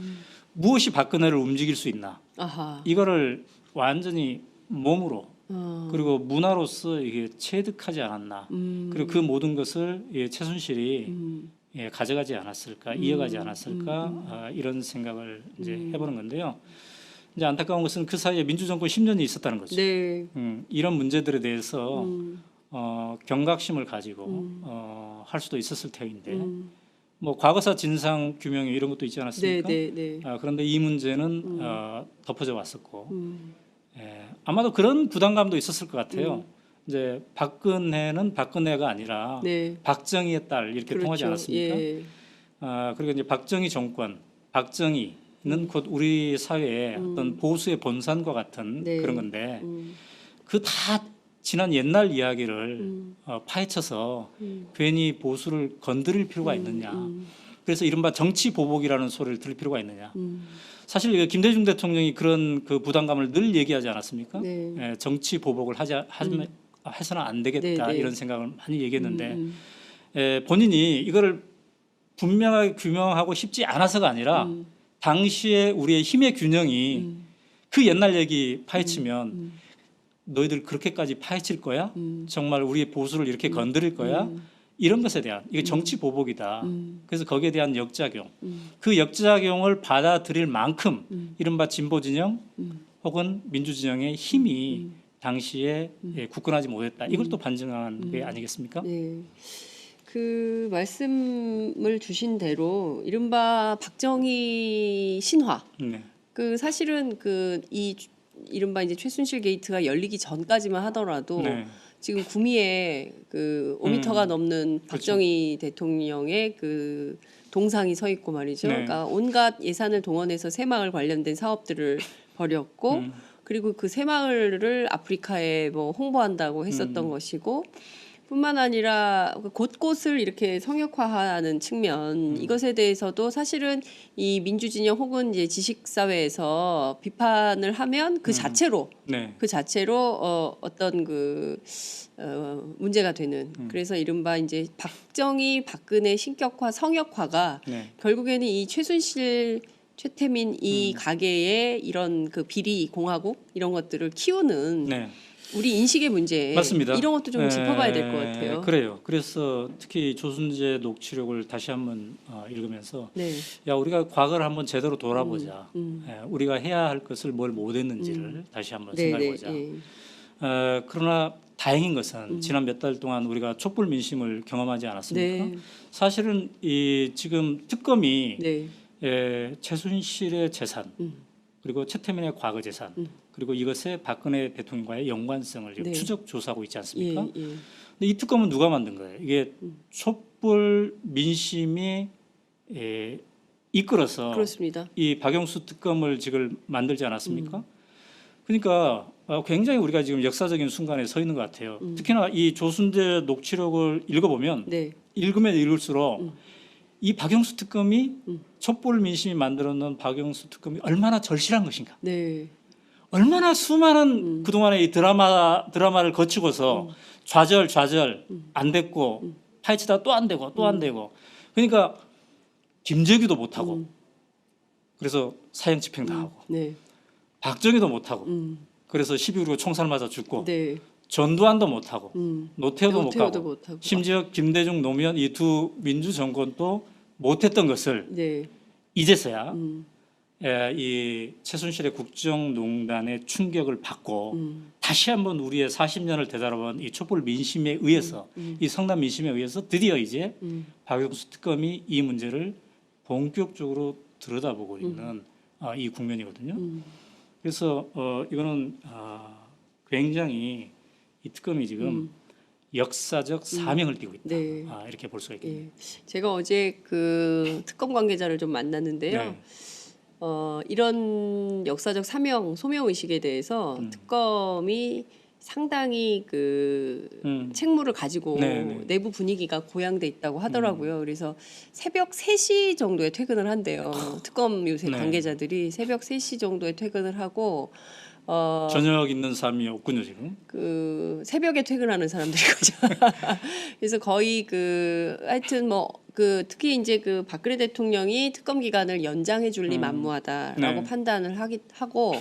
무엇이 박근혜를 움직일 수 있나 아하. 이거를 완전히 몸으로 그리고 문화로서 이게 체득하지 않았나 그리고 그 모든 것을 최순실이 가져가지 않았을까 이어가지 않았을까 이런 생각을 이제 해보는 건데요. 이제 안타까운 것은 그 사이에 민주정권 10년이 있었다는 거죠. 네. 이런 문제들에 대해서 경각심을 가지고 할 수도 있었을 테인데 뭐 과거사 진상 규명 이런 것도 있지 않았습니까? 네, 네, 네. 그런데 이 문제는 덮어져 왔었고 아마도 그런 부담감도 있었을 것 같아요. 이제 박근혜는 박근혜가 아니라 네. 박정희의 딸 이렇게 통하지 않았습니까? 예. 그리고 이제 박정희 정권, 박정희는 곧 우리 사회의 어떤 보수의 본산과 같은 네. 그런 건데 그 다 지난 옛날 이야기를 파헤쳐서 괜히 보수를 건드릴 필요가 있느냐. 그래서 이른바 정치 보복이라는 소리를 들을 필요가 있느냐. 사실 김대중 대통령이 그런 그 부담감을 늘 얘기하지 않았습니까? 네. 예, 정치 보복을 해서는 안 되겠다 네, 네. 이런 생각을 많이 얘기했는데 본인이 이거를 분명하게 규명하고 싶지 않아서가 아니라 당시에 우리의 힘의 균형이 그 옛날 얘기 파헤치면 너희들 그렇게까지 파헤칠 거야? 정말 우리의 보수를 이렇게 건드릴 거야? 이런 것에 대한 이게 정치 보복이다. 그래서 거기에 대한 역작용, 그 역작용을 받아들일 만큼 이른바 진보 진영 혹은 민주 진영의 힘이 당시에 굳건하지 못했다. 이걸 또 반증한 게 아니겠습니까? 네. 그 말씀을 주신 대로 이른바 박정희 신화. 네. 그 사실은 그 이 이른바 이제 최순실 게이트가 열리기 전까지만 하더라도 네. 지금 구미에 그 5m가 넘는 박정희 대통령의 그 동상이 서 있고 말이죠. 네. 그러니까 온갖 예산을 동원해서 새마을 관련된 사업들을 벌였고 그리고 그 새마을을 아프리카에 뭐 홍보한다고 했었던 것이고 뿐만 아니라 곳곳을 이렇게 성역화하는 측면 이것에 대해서도 사실은 이 민주진영 혹은 이제 지식사회에서 비판을 하면 그 자체로 네. 그 자체로 어떤 그 문제가 되는 그래서 이른바 이제 박정희 박근혜 신격화 성역화가 네. 결국에는 이 최순실 최태민 이 가계의 이런 그 비리 공화국 이런 것들을 키우는 네. 우리 인식의 문제 맞습니다. 이런 것도 좀 짚어봐야 될 것 같아요. 그래요. 그래서 특히 조순재 녹취록을 다시 한번 읽으면서 네. 야 우리가 과거를 한번 제대로 돌아보자. 우리가 해야 할 것을 뭘 못했는지를 다시 한번 네, 생각해보자. 네, 그러나 다행인 것은 지난 몇 달 동안 우리가 촛불 민심을 경험하지 않았습니까? 네. 사실은 이 지금 특검이 네. 최순실의 재산 그리고 최태민의 과거 재산 그리고 이것에 박근혜 대통령과의 연관성을 지금 네. 추적 조사하고 있지 예, 않습니까? 예. 근데 이 특검은 누가 만든 거예요? 이게 촛불 민심이 이끌어서 그렇습니다. 이 박영수 특검을 지금 만들지 않았습니까? 그러니까 굉장히 우리가 지금 역사적인 순간에 서 있는 것 같아요. 특히나 이 조순재 녹취록을 읽어보면 네. 읽으면 읽을수록 이 박영수 특검이 촛불 민심이 만들어놓은 박영수 특검이 얼마나 절실한 것인가. 네. 얼마나 수많은 그동안의 이 드라마를 거치고서 좌절 안 됐고 파헤치다 또 안 되고 또 안 되고 그러니까 김재규도 못하고 그래서 사형 집행 당하고 네. 박정희도 못하고 그래서 12.15 총살 맞아 죽고 네. 전두환도 못하고 노태우도 못 노태우도 가고 못하고. 심지어 김대중 노무현 이 두 민주 정권도 못했던 것을 네. 이제서야 이 최순실의 국정농단의 충격을 받고 다시 한번 우리의 40년을 되돌아본 이 촛불 민심에 의해서 이 성남 민심에 의해서 드디어 이제 박영수 특검이 이 문제를 본격적으로 들여다보고 있는 이 국면이거든요. 그래서 이거는 굉장히 이 특검이 지금 역사적 사명을 띠고 있다. 네. 이렇게 볼 수가 있겠네요. 예. 제가 어제 그 특검 관계자를 좀 만났는데요. 네. 이런 역사적 사명, 소명 의식에 대해서 특검이 상당히 그 책무를 가지고 네, 네. 내부 분위기가 고양돼 있다고 하더라고요. 그래서 새벽 3시 정도에 퇴근을 한대요. 특검 요새 네. 관계자들이 새벽 3시 정도에 퇴근을 하고 저녁 있는 삶이 없군요 지금. 그 새벽에 퇴근하는 사람들이 거죠. 그래서 거의 그 하여튼 뭐 그 특히 이제 그 박근혜 대통령이 특검 기간을 연장해 줄리 만무하다라고 네. 판단을 하고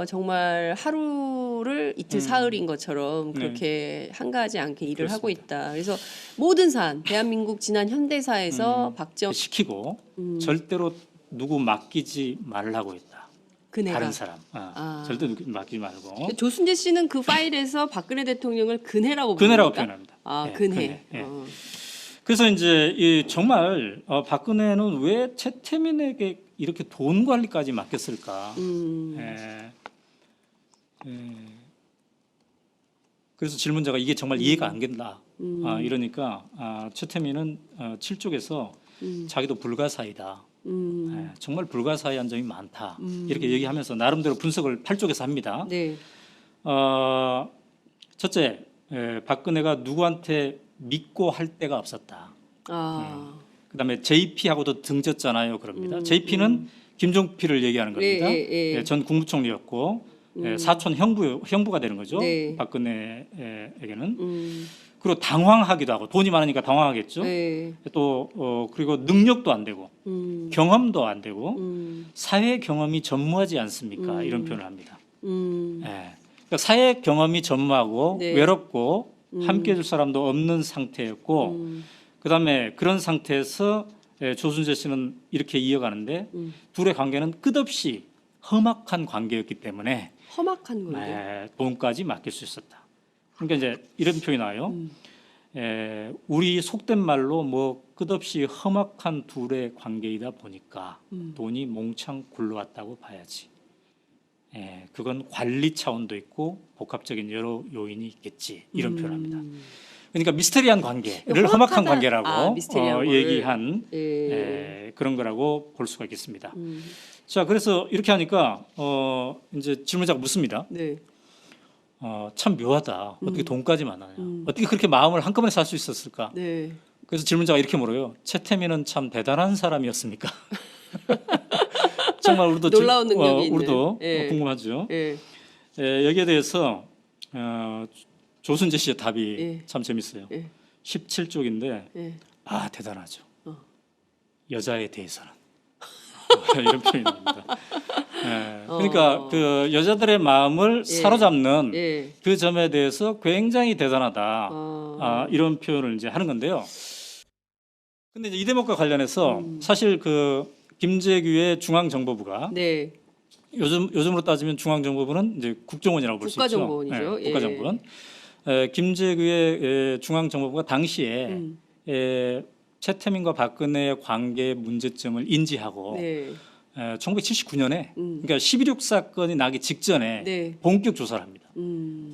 정말 하루를 이틀 사흘인 것처럼 그렇게 한가하지 않게 일을 하고 있다. 그래서 모든 사안 대한민국 지난 현대사에서 박정 시키고 절대로 누구 맡기지 말라고 했다. 그네가 다른 사람. 절대 누구 맡기지 말고. 조순재 씨는 그 파일에서 박근혜 대통령을 그네라고 그네라고 부릅니까? 표현합니다. 아, 예, 그네. 그네. 예. 그래서 이제 이 정말 박근혜는 왜 최태민에게 이렇게 돈 관리까지 맡겼을까? 그래서 질문자가 이게 정말 이해가 안 된다. 이러니까 최태민은 7쪽에서 자기도 불가사의다. 정말 불가사의한 점이 많다. 이렇게 얘기하면서 나름대로 분석을 8쪽에서 합니다. 네. 첫째, 박근혜가 누구한테 믿고 할 데가 없었다. 그다음에 JP하고도 등졌잖아요. 그럽니다. JP는 김종필을 얘기하는 겁니다. 전 국무총리였고 사촌 형부가 되는 거죠. 네. 박근혜에게는. 그리고 당황하기도 하고 돈이 많으니까 당황하겠죠. 네. 또 그리고 능력도 안 되고 경험도 안 되고 사회 경험이 전무하지 않습니까? 이런 표현을 합니다. 그러니까 사회 경험이 전무하고 네. 외롭고 함께 해줄 사람도 없는 상태였고 그다음에 그런 상태에서 조순재 씨는 이렇게 이어가는데 둘의 관계는 끝없이 험악한 관계였기 때문에 험악한 관계. 돈까지 맡길 수 있었다. 그러니까 이제 이런 표현이 나와요. 우리 속된 말로 뭐 끝없이 험악한 둘의 관계이다 보니까 돈이 몽창 굴러왔다고 봐야지. 그건 관리 차원도 있고 복합적인 여러 요인이 있겠지. 이런 표현합니다. 그러니까 미스테리한 관계를 험악한 관계라고 미스테리한 얘기한 그런 거라고 볼 수가 있겠습니다. 자, 그래서 이렇게 하니까 이제 질문자가 묻습니다. 네. 참 묘하다. 어떻게 돈까지 많아요? 어떻게 그렇게 마음을 한꺼번에 살 수 있었을까? 네. 그래서 질문자가 이렇게 물어요. 최태민은 참 대단한 사람이었습니까? 정말 우리도 놀라운 능력이 있는. 우리도 예. 궁금하죠. 예. 여기에 대해서 조순재 씨의 답이 예. 참 재밌어요. 예. 17쪽인데 예. 대단하죠. 여자에 대해서는 이런 표현이 나옵니다. 그러니까 그 여자들의 마음을 사로잡는 예. 그 점에 대해서 굉장히 대단하다. 이런 표현을 이제 하는 건데요. 근데 이제 이 대목과 관련해서 사실 그 김재규의 중앙정보부가 네. 요즘으로 따지면 중앙정보부는 이제 국정원이라고 볼 수 있죠. 국가정보원이죠. 예. 국가정보원. 김재규의 중앙정보부가 당시에 최태민과 박근혜의 관계 문제점을 인지하고 네. 1979년에 그러니까 11.6 사건이 나기 직전에 네. 본격 조사를 합니다.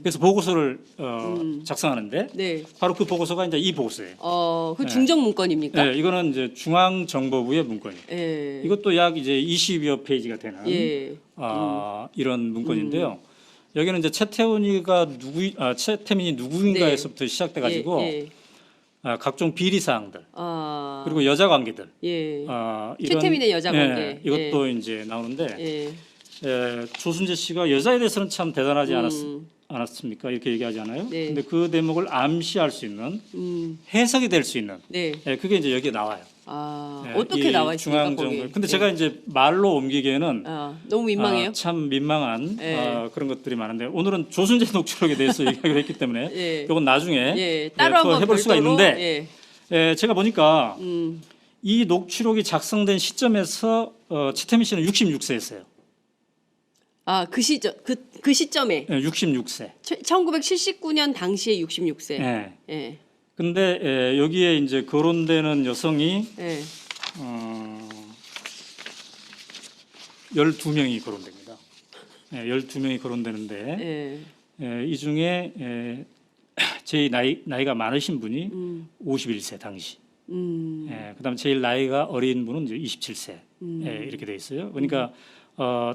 그래서 보고서를 작성하는데 네. 바로 그 보고서가 이제 이 보고서예요. 그 중정 문건입니까? 네, 이거는 이제 중앙정보부의 문건이에요. 예. 이것도 약 이제 20여 페이지가 되는 예. 이런 문건인데요. 여기는 이제 최태민이 누구인가에서부터 시작돼 가지고 예. 각종 비리 사항들 그리고 여자 관계들 예. 이런 최태민의 여자 관계. 이것도 이제 나오는데 예. 조순재 씨가 여자에 대해서는 참 대단하지 않았습니까? 이렇게 얘기하잖아요. 네. 근데 그 대목을 암시할 수 있는 해석이 될 수 있는 네. 그게 이제 여기에 나와요. 어떻게 나와 있습니까? 중앙정보. 거기? 근데 제가 이제 말로 옮기기에는 너무 민망해요. 참 민망한 그런 것들이 많은데 오늘은 조순재 녹취록에 대해서 얘기하기로 했기 때문에 예. 이건 나중에 예. 따로 한번 해볼 수가 별도로, 있는데 제가 보니까 음. 이 녹취록이 작성된 시점에서 최태민 씨는 66세였어요. 그 시점 그 시점에 66세. 1979년 당시에 66세. 예. 예. 근데 여기에 이제 거론되는 여성이 예. 12명이 거론됩니다. 12명이 거론되는데 이 중에 제일 나이가 많으신 분이 51세 당시. 그다음에 제일 나이가 어린 분은 이제 27세. 이렇게 돼 있어요. 그러니까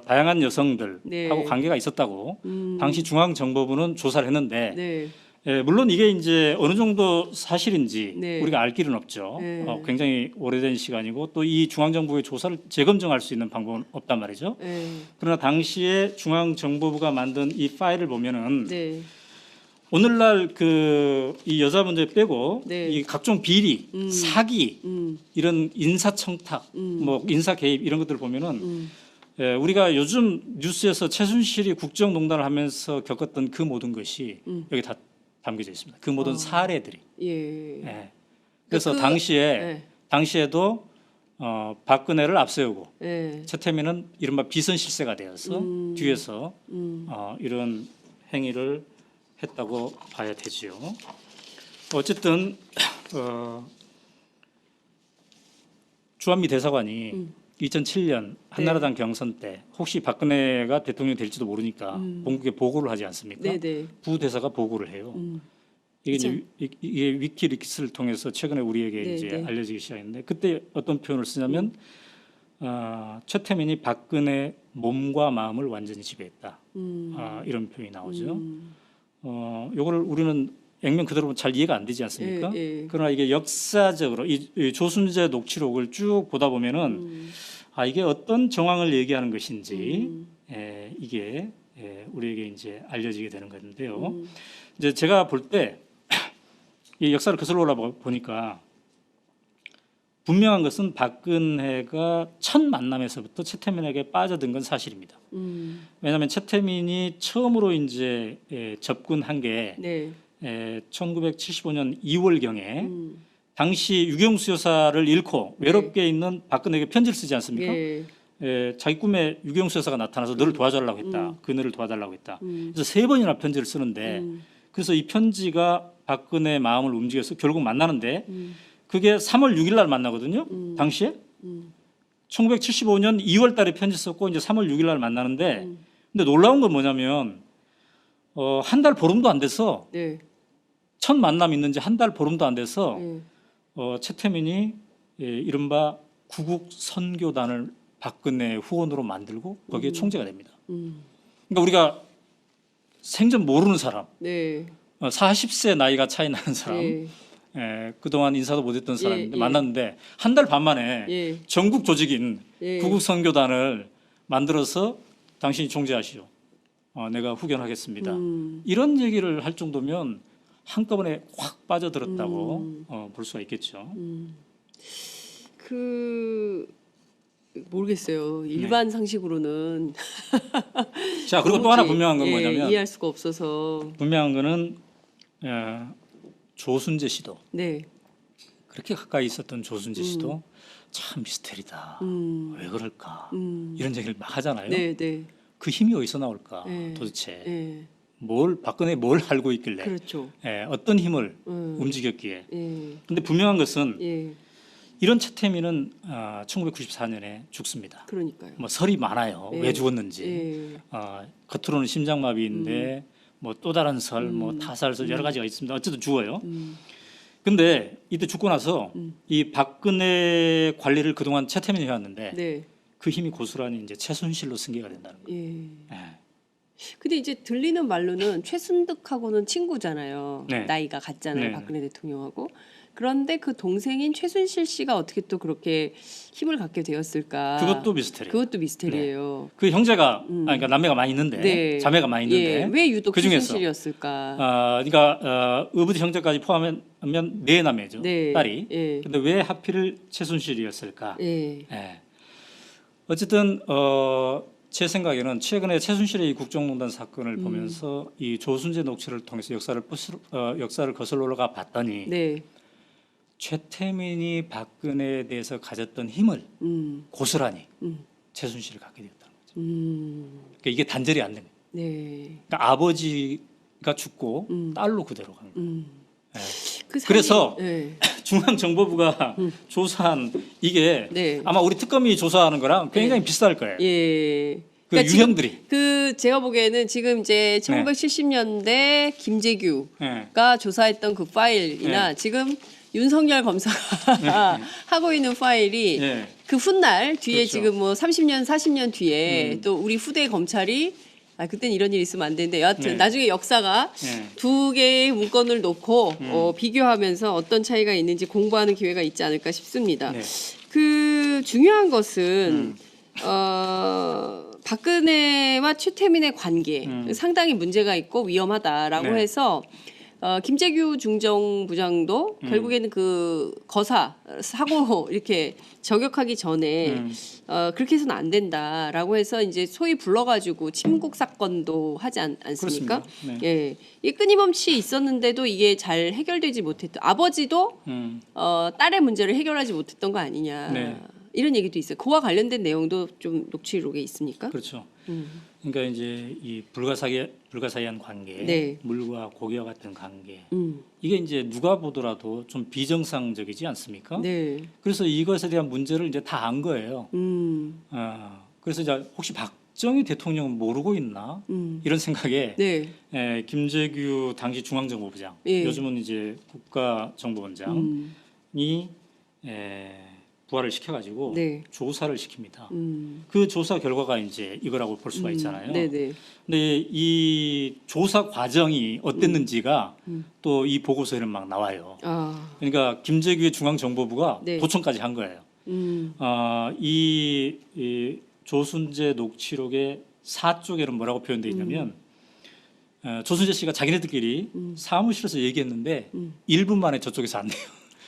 다양한 여성들하고 네. 관계가 있었다고 당시 중앙정보부는 조사를 했는데 네. 물론 이게 이제 어느 정도 사실인지 네. 우리가 알 길은 없죠. 네. 굉장히 오래된 시간이고 또 이 중앙정보의 조사를 재검증할 수 있는 방법은 없단 말이죠. 네. 그러나 당시에 중앙정보부가 만든 이 파일을 보면은 네. 오늘날 이 여자 문제 빼고 네. 이 각종 비리, 사기 이런 인사청탁, 뭐 인사 개입 이런 것들을 보면은 우리가 요즘 뉴스에서 최순실이 국정농단을 하면서 겪었던 그 모든 것이 여기 다 담겨져 있습니다. 그 모든 사례들이. 예. 그래서 당시에도 박근혜를 앞세우고 최태민은 이른바 비선실세가 되어서 뒤에서 이런 행위를 했다고 봐야 되지요. 어쨌든 주한미 대사관이 2007년 한나라당 경선 때 혹시 박근혜가 대통령이 될지도 모르니까 본국에 보고를 하지 않습니까? 네네. 부대사가 보고를 해요. 이게 이제 이게 위키리크스를 통해서 최근에 우리에게 네, 이제 네. 알려지기 시작했는데 그때 어떤 표현을 쓰냐면 최태민이 박근혜 몸과 마음을 완전히 지배했다. 이런 표현이 나오죠. 요거를 우리는 액면 그대로 잘 이해가 안 되지 않습니까? 예, 예. 그러나 이게 역사적으로 이 조순재 녹취록을 쭉 보다 보면은 이게 어떤 정황을 얘기하는 것인지 이게 우리에게 이제 알려지게 되는 건데요. 이제 제가 볼 때 이 역사를 거슬러 올라 보니까 분명한 것은 박근혜가 첫 만남에서부터 최태민에게 빠져든 건 사실입니다. 왜냐하면 최태민이 처음으로 이제 접근한 게 네. 1975년 2월경에 당시 유경수 여사를 잃고 외롭게 있는 박근혜에게 편지를 쓰지 않습니까? 예. 자기 꿈에 유경수 여사가 나타나서 너를 도와달라고 했다. 그녀를 도와달라고 했다. 그래서 3번이나 편지를 쓰는데 그래서 이 편지가 박근혜의 마음을 움직여서 결국 만나는데 그게 3월 6일 날 만나거든요. 당시에 1975년 2월 달에 편지 썼고 이제 3월 6일 날 만나는데 근데 놀라운 건 뭐냐면 한 달 보름도 안 돼서 네. 첫 만남 있는 지 한 달 보름도 안 돼서 네. 최태민이 이른바 구국 선교단을 박근혜 후원으로 만들고 거기에 총재가 됩니다. 그러니까 우리가 생전 모르는 사람, 네. 40세 나이가 차이 나는 사람, 예. 그동안 인사도 못했던 사람인데 예. 만났는데 한 달 반 만에 예. 전국 조직인 예. 구국 선교단을 만들어서 당신이 총재하시오. 내가 후견하겠습니다. 이런 얘기를 할 정도면 한꺼번에 확 빠져들었다고 볼 수가 있겠죠. 모르겠어요. 일반 상식으로는 자, 그리고 또 하나 도무지, 분명한 건 뭐냐면 이해할 수가 없어서. 분명한 거는 조순재 씨도 네. 그렇게 가까이 있었던 조순재 씨도 참 미스테리다. 왜 그럴까? 이런 얘기를 막 하잖아요. 네, 네. 그 힘이 어디서 나올까? 네. 도대체 네. 박근혜 뭘 알고 있길래 그렇죠. 어떤 힘을 움직였기에. 예. 근데 분명한 것은 예. 이런 최태민은 1994년에 죽습니다. 그러니까요. 뭐 설이 많아요. 예. 왜 죽었는지. 예. 겉으로는 심장마비인데 뭐 또 다른 설, 뭐 타살설 여러 가지가 있습니다. 어쨌든 죽어요. 근데 이때 죽고 나서 이 박근혜 관리를 그동안 최태민이 해왔는데 네. 그 힘이 고스란히 이제 최순실로 승계가 된다는 거예요. 예. 예. 근데 이제 들리는 말로는 최순득하고는 친구잖아요. 네. 나이가 같잖아요. 네. 박근혜 대통령하고. 그런데 그 동생인 최순실 씨가 어떻게 또 그렇게 힘을 갖게 되었을까? 그것도 미스테리. 그것도 미스테리예요. 그 형제가 그러니까 남매가 많이 있는데 네. 자매가 많이 있는데 예. 왜 유독 그중에서 최순실이었을까? 그러니까 의붓이 형제까지 포함하면 4남매죠. 네. 딸이. 예. 근데 왜 하필 최순실이었을까? 예. 예. 어쨌든 제 생각에는 최근에 최순실의 이 국정농단 사건을 보면서 이 조순재 녹취를 통해서 역사를 거슬러 올라가 봤더니 네. 최태민이 박근혜에 대해서 가졌던 힘을 고스란히 최순실이 갖게 되었다는 거죠. 그러니까 이게 단절이 안 되는 거예요. 네. 그러니까 아버지가 죽고 딸로 그대로 간 거예요. 예. 그래서 중앙정보부가 조사한 이게 네. 아마 우리 특검이 조사하는 거랑 굉장히 비슷할 거예요. 예. 그 그러니까 지금 유형들이. 제가 보기에는 지금 이제 1970년대 김재규가 조사했던 그 파일이나 지금 윤석열 검사가 하고 있는 파일이 예. 그 훗날 뒤에 그렇죠. 지금 뭐 30년, 40년 뒤에 또 우리 후대 검찰이 그때는 이런 일이 있으면 안 되는데 여하튼 네. 나중에 역사가 두 개의 문건을 놓고 비교하면서 어떤 차이가 있는지 공부하는 기회가 있지 않을까 싶습니다. 네. 그 중요한 것은 박근혜와 최태민의 관계 상당히 문제가 있고 위험하다라고 네. 해서 김재규 중정부장도 결국에는 그 거사 사고 이렇게 저격하기 전에 그렇게 해서는 안 된다라고 해서 이제 소위 불러가지고 침국 사건도 하지 않습니까? 그렇습니다. 네. 예, 이 끊임없이 있었는데도 이게 잘 해결되지 못했던 아버지도 딸의 문제를 해결하지 못했던 거 아니냐. 네. 이런 얘기도 있어요. 그와 관련된 내용도 좀 녹취록에 있습니까? 그렇죠. 그러니까 이제 이 불가사의한 관계, 네. 물과 고기와 같은 관계, 음. 이게 이제 누가 보더라도 좀 비정상적이지 않습니까? 네. 그래서 이것에 대한 문제를 이제 다 안 거예요. 그래서 이제 혹시 박정희 대통령은 모르고 있나 이런 생각에 네. 김재규 당시 중앙정보부장, 예. 요즘은 이제 국가정보원장이 부활을 시켜가지고 네. 조사를 시킵니다. 그 조사 결과가 이제 이거라고 볼 수가 있잖아요. 네네. 근데 이 조사 과정이 어땠는지가 또 이 보고서에는 막 나와요. 아. 그러니까 김재규의 중앙정보부가 네. 도청까지 한 거예요. 이 조순재 녹취록의 4쪽에는 뭐라고 표현되어 있냐면 조순재 씨가 자기네들끼리 사무실에서 얘기했는데 1분 만에 저쪽에서 안 돼요.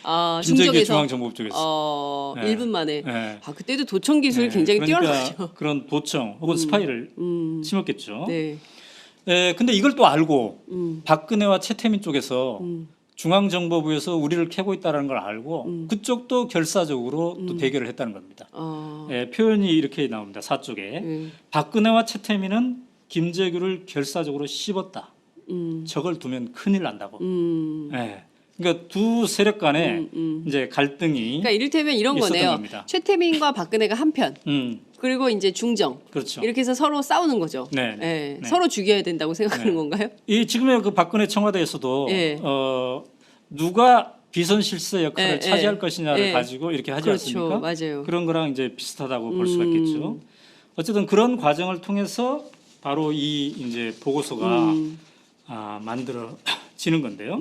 아, 김재규의 중적에서 중앙정보부 쪽에서. 네. 1분 만에. 네. 아, 그때도 도청 기술이 굉장히 그러니까 뛰어나죠. 그런 도청 혹은 스파이를 심었겠죠. 네. 근데 이걸 또 알고 박근혜와 최태민 쪽에서 중앙정보부에서 우리를 캐고 있다는 걸 알고 그쪽도 결사적으로 또 대결을 했다는 겁니다. 표현이 이렇게 나옵니다. 4쪽에. 박근혜와 최태민은 김재규를 결사적으로 씹었다. 저걸 두면 큰일 난다고. 그러니까 두 세력 간에 이제 갈등이 그러니까 이를테면 이런 있었던 거네요. 겁니다. 최태민과 박근혜가 한편, 그리고 이제 중정. 그렇죠. 이렇게 해서 서로 싸우는 거죠. 네. 네. 네. 서로 죽여야 된다고 생각하는 네. 건가요? 이 지금의 그 박근혜 청와대에서도 예. 누가 비선실세 역할을 예, 차지할 예. 것이냐를 예. 가지고 이렇게 하지 그렇죠. 않습니까? 맞아요. 그런 거랑 이제 비슷하다고 볼 수가 있겠죠. 어쨌든 그런 과정을 통해서 바로 이 이제 보고서가 만들어지는 건데요.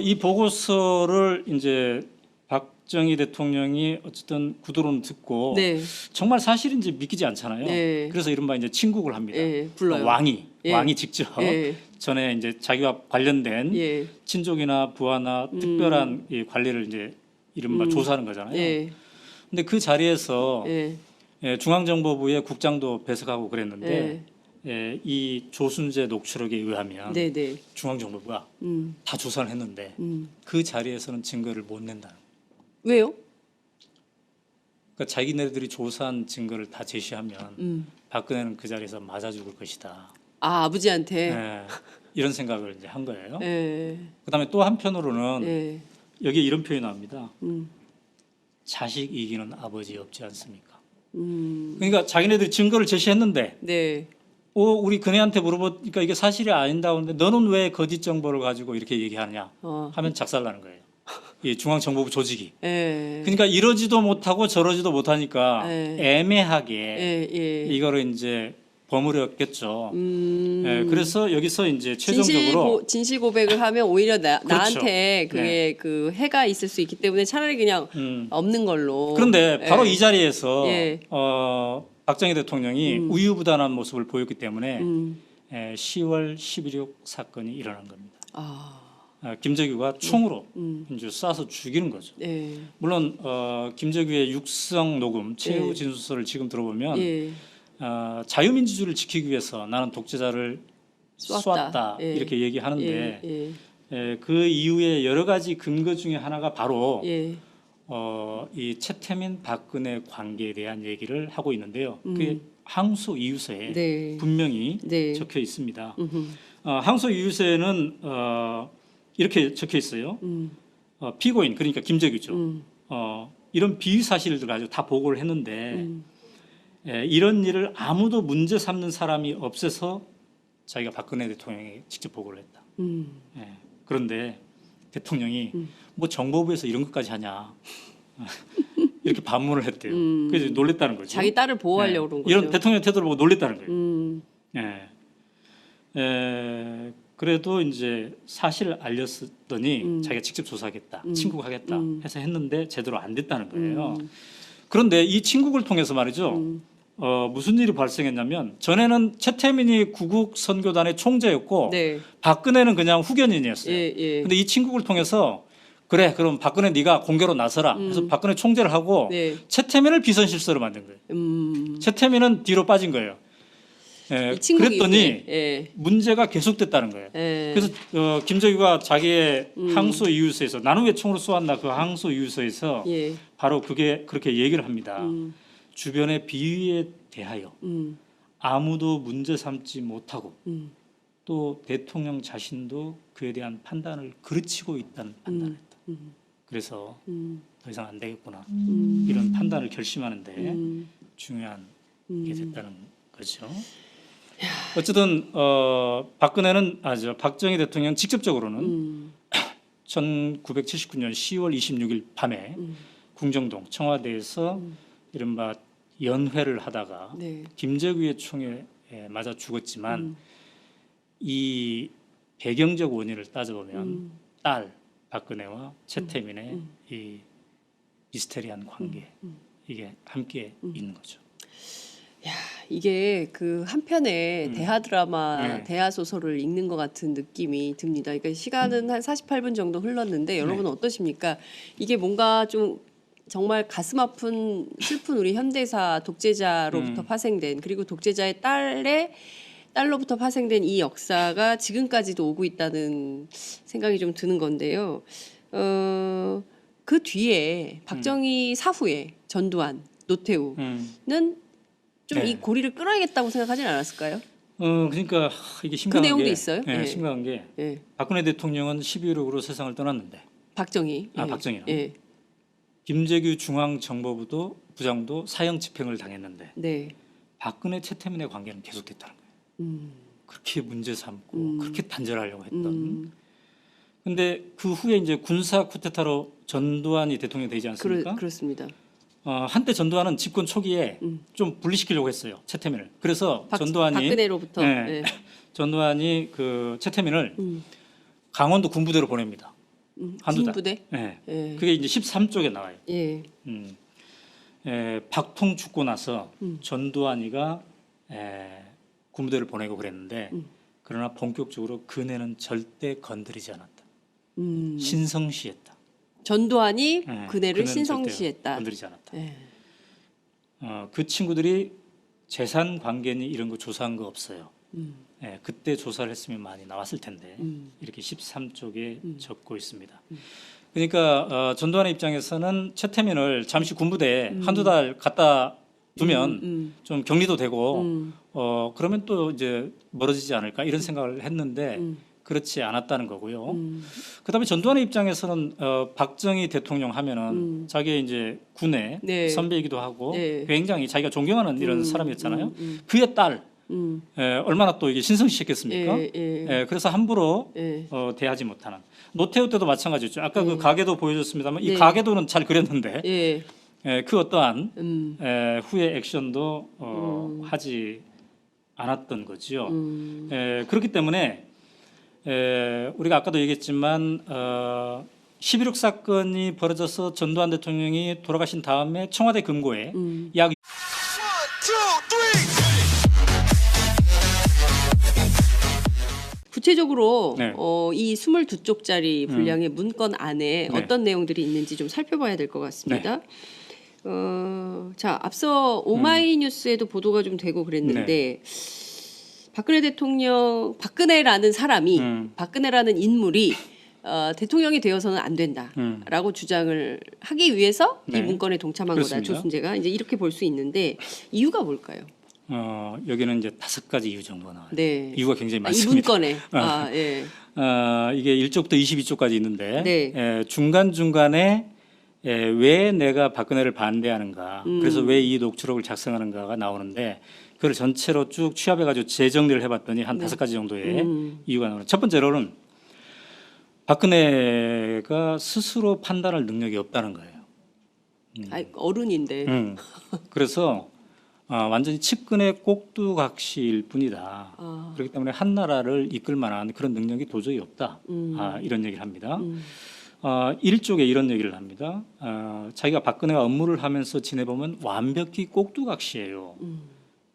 이 보고서를 이제 박정희 대통령이 어쨌든 구두로는 듣고 네. 정말 사실인지 믿기지 않잖아요. 네. 그래서 이른바 이제 친국을 합니다. 예, 불러요. 왕이 예. 직접 예. 전에 이제 자기와 관련된 예. 친족이나 부하나 특별한 이 관리를 이제 이른바 조사하는 거잖아요. 예. 근데 그 자리에서 예. 중앙정보부의 국장도 배석하고 그랬는데 이 조순재 녹취록에 의하면 네, 네. 중앙정보부가 다 조사를 했는데 그 자리에서는 증거를 못 낸다는 거예요. 왜요? 그러니까 자기네들이 조사한 증거를 다 제시하면 박근혜는 그 자리에서 맞아 죽을 것이다. 아, 아버지한테. 이런 생각을 이제 한 거예요. 예. 그다음에 또 한편으로는 예. 여기에 이런 표현이 나옵니다. 자식 이기는 아버지 없지 않습니까? 그러니까 자기네들이 증거를 제시했는데 네. 우리 그네한테 물어보니까 이게 사실이 아닌다고 하는데 너는 왜 거짓 정보를 가지고 이렇게 얘기하느냐 하면 작살나는 거예요. 이 중앙정보부 조직이. 예. 그러니까 이러지도 못하고 저러지도 못하니까 애매하게 예. 이거를 이제 버무렸겠죠. 그래서 여기서 이제 최종적으로 진실 고백을 하면 오히려 그렇죠. 나한테 그게 그 해가 있을 수 있기 때문에 차라리 그냥 없는 걸로. 그런데 바로 예. 이 자리에서 예. 박정희 대통령이 우유부단한 모습을 보였기 때문에 10월 11.6 사건이 일어난 겁니다. 김재규가 총으로 이제 쏴서 죽이는 거죠. 예. 물론 김재규의 육성 녹음 최후 예. 진술서를 지금 들어보면 예. 자유민주주의를 지키기 위해서 나는 독재자를 쏘았다 예. 이렇게 얘기하는데 예. 그 이후에 여러 가지 근거 중에 하나가 바로 예. 이 최태민 박근혜 관계에 대한 얘기를 하고 있는데요. 그게 항소 이유서에 네. 분명히 네. 적혀 있습니다. 항소 이유서에는 이렇게 적혀 있어요. 피고인 그러니까 김재규죠. 이런 비위 사실들 가지고 다 보고를 했는데 이런 일을 아무도 문제 삼는 사람이 없어서 자기가 박근혜 대통령에게 직접 보고를 했다. 그런데 대통령이 뭐 정보부에서 이런 것까지 하냐 이렇게 반문을 했대요. 그래서 놀랬다는 거죠. 자기 딸을 보호하려고 그런 거죠. 이런 대통령 태도를 보고 놀랬다는 거예요. 그래도 이제 사실을 알렸더니 자기가 직접 조사하겠다, 친국하겠다 해서 했는데 제대로 안 됐다는 거예요. 그런데 이 친국을 통해서 말이죠. 무슨 일이 발생했냐면 전에는 최태민이 구국 선교단의 총재였고 네. 박근혜는 그냥 후견인이었어요. 예. 근데 이 친국을 통해서 그래 그럼 박근혜 네가 공개로 나서라. 그래서 박근혜 총재를 하고 네. 최태민을 비선실세로 만든 거예요. 최태민은 뒤로 빠진 거예요. 예, 이 친구 그랬더니 이후에. 예. 문제가 계속됐다는 거예요. 예. 그래서 김정희가 자기의 항소 이유서에서 나는 왜 총으로 쏘았나 그 항소 이유서에서 예. 바로 그게 그렇게 얘기를 합니다. 음. 주변의 비위에 대하여 음. 아무도 문제 삼지 못하고 음. 또 대통령 자신도 그에 대한 판단을 그르치고 있다는 판단을 했다. 그래서 더 이상 안 되겠구나 이런 판단을 결심하는데 중요한 게 됐다는 거죠. 어쨌든 박근혜는 박정희 대통령 직접적으로는 1979년 10월 26일 밤에 궁정동 청와대에서 이른바 연회를 하다가 네. 김재규의 총에 맞아 죽었지만 이 배경적 원인을 따져보면 딸 박근혜와 최태민의 이 미스테리한 관계 이게 함께 있는 거죠. 이게 그 한편의 대하 드라마, 네. 대하 소설을 읽는 것 같은 느낌이 듭니다. 그러니까 시간은 한 48분 정도 흘렀는데 여러분은 어떠십니까? 이게 뭔가 좀 정말 가슴 아픈 슬픈 우리 현대사 독재자로부터 파생된 그리고 독재자의 딸로부터 파생된 이 역사가 지금까지도 오고 있다는 생각이 좀 드는 건데요. 그 뒤에 박정희 사후에 전두환, 노태우는 좀 이 네. 고리를 끊어야겠다고 생각하진 않았을까요? 그러니까 이게 심각한 내용도 게 있어요? 예. 심각한 게 예. 박근혜 대통령은 12.16으로 세상을 떠났는데 박정희. 예. 박정희는 예. 김재규 중앙정보부도 부장도 사형 집행을 당했는데 네. 박근혜 최태민의 관계는 계속됐다는 거예요. 그렇게 문제 삼고 그렇게 단절하려고 했던. 근데 그 후에 이제 군사 쿠데타로 전두환이 대통령이 되지 않습니까? 그렇습니다. 한때 전두환은 집권 초기에 좀 분리시키려고 했어요. 최태민을. 그래서 전두환이 박근혜로부터. 네. 예. 전두환이 그 최태민을 강원도 군부대로 보냅니다. 한두 달. 군부대. 네. 예. 그게 이제 13쪽에 나와요. 예. 박통 죽고 나서 전두환이가 군부대를 보내고 그랬는데 그러나 본격적으로 그네는 절대 건드리지 않았다. 신성시했다. 전두환이 네, 그네를 그네는 신성시했다. 절대 건드리지 않았다. 예. 그 친구들이 재산 관계니 이런 거 조사한 거 없어요. 그때 조사를 했으면 많이 나왔을 텐데 이렇게 13쪽에 적고 있습니다. 그러니까 전두환의 입장에서는 최태민을 잠시 군부대에 한두 달 갖다 두면 좀 격리도 되고 그러면 또 이제 멀어지지 않을까 이런 생각을 했는데 그렇지 않았다는 거고요. 그다음에 전두환의 입장에서는 박정희 대통령 하면은 자기의 이제 군의 네. 선배이기도 하고 네. 굉장히 자기가 존경하는 이런 사람이었잖아요. 그의 딸 얼마나 또 이게 신성시했겠습니까? 그래서 함부로 예. 대하지 못하는 노태우 때도 마찬가지였죠. 아까 그 가계도 보여줬습니다만 이 네. 가계도는 잘 그렸는데 예. 그 어떠한 후의 액션도 하지 않았던 거죠. 그렇기 때문에 우리가 아까도 얘기했지만 11.16 사건이 벌어져서 전두환 대통령이 돌아가신 다음에 청와대 금고에 약 구체적으로 네. 이 22쪽짜리 분량의 문건 안에 네. 어떤 내용들이 있는지 좀 살펴봐야 될 것 같습니다. 자, 앞서 오마이뉴스에도 보도가 좀 되고 그랬는데 박근혜 대통령, 박근혜라는 사람이, 박근혜라는 인물이 대통령이 되어서는 안 된다라고 주장을 하기 위해서 네. 이 문건에 동참한 그렇습니다. 거다. 조순재가 이제 이렇게 볼 수 있는데 이유가 뭘까요? 여기는 이제 5가지 이유 정도가 나와요. 네. 이유가 굉장히 이 많습니다. 문건에. 예. 이게 1쪽부터 22쪽까지 있는데 네. 중간중간에 왜 내가 박근혜를 반대하는가 그래서 왜 이 녹취록을 작성하는가가 나오는데 그걸 전체로 쭉 취합해가지고 재정리를 해봤더니 한 5가지 정도의 이유가 나오는. 첫 번째로는 박근혜가 스스로 판단할 능력이 없다는 거예요. 어른인데. 그래서 완전히 측근의 꼭두각시일 뿐이다. 그렇기 때문에 한 나라를 이끌 만한 그런 능력이 도저히 없다. 이런 얘기를 합니다. 1쪽에 이런 얘기를 합니다. 자기가 박근혜와 업무를 하면서 지내보면 완벽히 꼭두각시예요.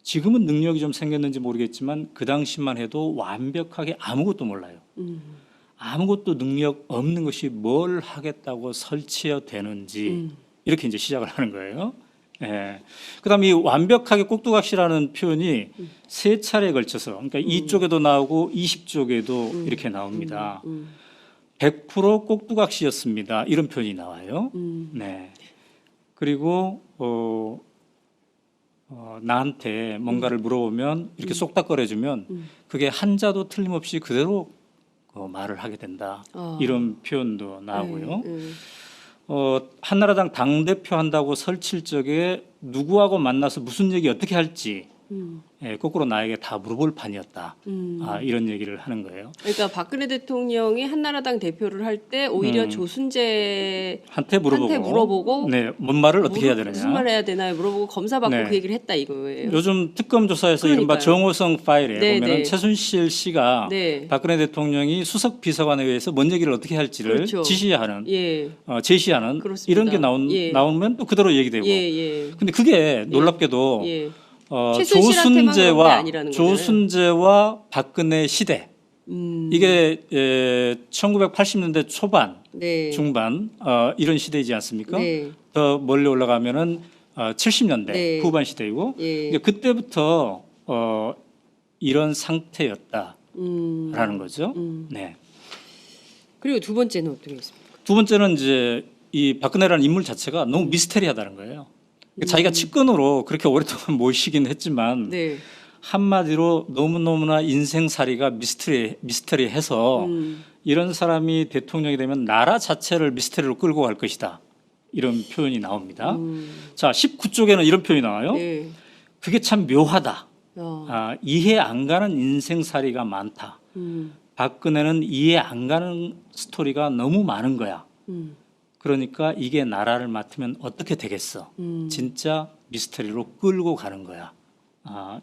지금은 능력이 좀 생겼는지 모르겠지만 그 당시만 해도 완벽하게 아무것도 몰라요. 아무것도 능력 없는 것이 뭘 하겠다고 설치어 되는지 이렇게 이제 시작을 하는 거예요. 예. 그다음에 이 완벽하게 꼭두각시라는 표현이 세 차례에 걸쳐서 그러니까 이쪽에도 나오고 20쪽에도 이렇게 나옵니다. 100% 꼭두각시였습니다. 이런 표현이 나와요. 네. 그리고 나한테 뭔가를 물어보면 이렇게 쏙닥거려주면 그게 한자도 틀림없이 그대로 말을 하게 된다. 이런 표현도 나오고요. 한나라당 당대표 한다고 설칠 적에 누구하고 만나서 무슨 얘기 어떻게 할지 예, 거꾸로 나에게 다 물어볼 판이었다. 이런 얘기를 하는 거예요. 그러니까 박근혜 대통령이 한나라당 대표를 할 때 오히려 조순재 한테 물어보고 네, 뭔 말을 어떻게 해야 되느냐. 무슨 말 해야 되나요? 물어보고 검사받고 네. 그 얘기를 했다 이거예요. 요즘 특검 조사에서 이른바 그러니까요. 정호성 파일에 네, 보면은 네. 최순실 씨가 네. 박근혜 대통령이 수석 비서관에 의해서 뭔 얘기를 어떻게 할지를 그렇죠. 지시하는 예. 제시하는 그렇습니다. 이런 게 예. 나오면 또 그대로 얘기되고. 예. 근데 그게 놀랍게도 예. 최순실한테만 그런 게 아니라는 거잖아요. 조순재와 박근혜 시대 이게 1980년대 초반 네. 중반 이런 시대이지 않습니까? 네. 더 멀리 올라가면은 70년대 네. 후반 시대이고 예. 이제 그때부터 이런 상태였다라는 거죠. 네. 그리고 두 번째는 어떻게 했습니까? 두 번째는 이제 이 박근혜라는 인물 자체가 너무 미스테리하다는 거예요. 자기가 측근으로 그렇게 오랫동안 모시긴 했지만 네. 한마디로 너무너무나 인생살이가 미스터리해서 이런 사람이 대통령이 되면 나라 자체를 미스터리로 끌고 갈 것이다. 이런 표현이 나옵니다. 자, 19쪽에는 이런 표현이 나와요. 네. 그게 참 묘하다. 어. 이해 안 가는 인생살이가 많다. 박근혜는 이해 안 가는 스토리가 너무 많은 거야. 그러니까 이게 나라를 맡으면 어떻게 되겠어? 진짜 미스터리로 끌고 가는 거야.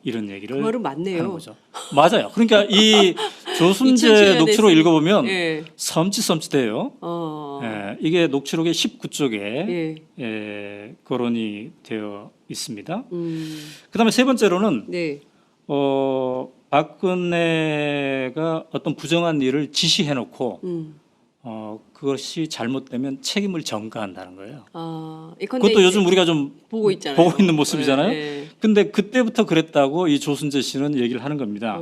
이런 얘기를 그 말은 맞네요. 하는 거죠. 맞아요. 그러니까 이 조순재 2007년에 녹취록 읽어보면 예. 섬찟해요. 예, 이게 녹취록의 19쪽에 예. 거론이 되어 있습니다. 그다음에 세 번째로는 네. 박근혜가 어떤 부정한 일을 지시해놓고 그것이 잘못되면 책임을 전가한다는 거예요. 예컨대 그것도 요즘 우리가 좀 보고 있잖아요. 보고 있는 모습이잖아요. 네. 근데 그때부터 그랬다고 이 조순재 씨는 얘기를 하는 겁니다.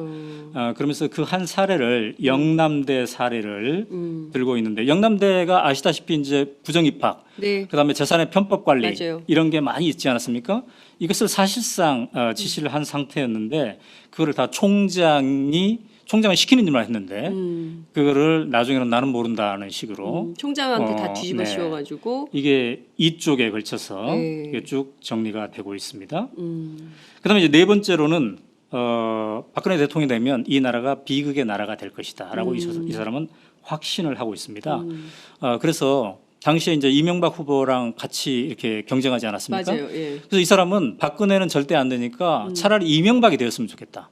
그러면서 그 한 사례를 영남대 사례를 들고 있는데 영남대가 아시다시피 이제 부정 입학, 네. 그다음에 재산의 편법 관리 맞아요. 이런 게 많이 있지 않았습니까? 이것을 사실상 지시를 한 상태였는데 그거를 다 총장이 시키는 일만 했는데 그거를 나중에는 나는 모른다는 식으로 총장한테 다 뒤집어 네. 씌워가지고 이게 이쪽에 걸쳐서 네. 이게 쭉 정리가 되고 있습니다. 그다음에 이제 네 번째로는 박근혜 대통령이 되면 이 나라가 비극의 나라가 될 것이다라고 이 사람은 확신을 하고 있습니다. 그래서 당시에 이제 이명박 후보랑 같이 이렇게 경쟁하지 않았습니까? 맞아요. 예. 그래서 이 사람은 박근혜는 절대 안 되니까 차라리 이명박이 되었으면 좋겠다.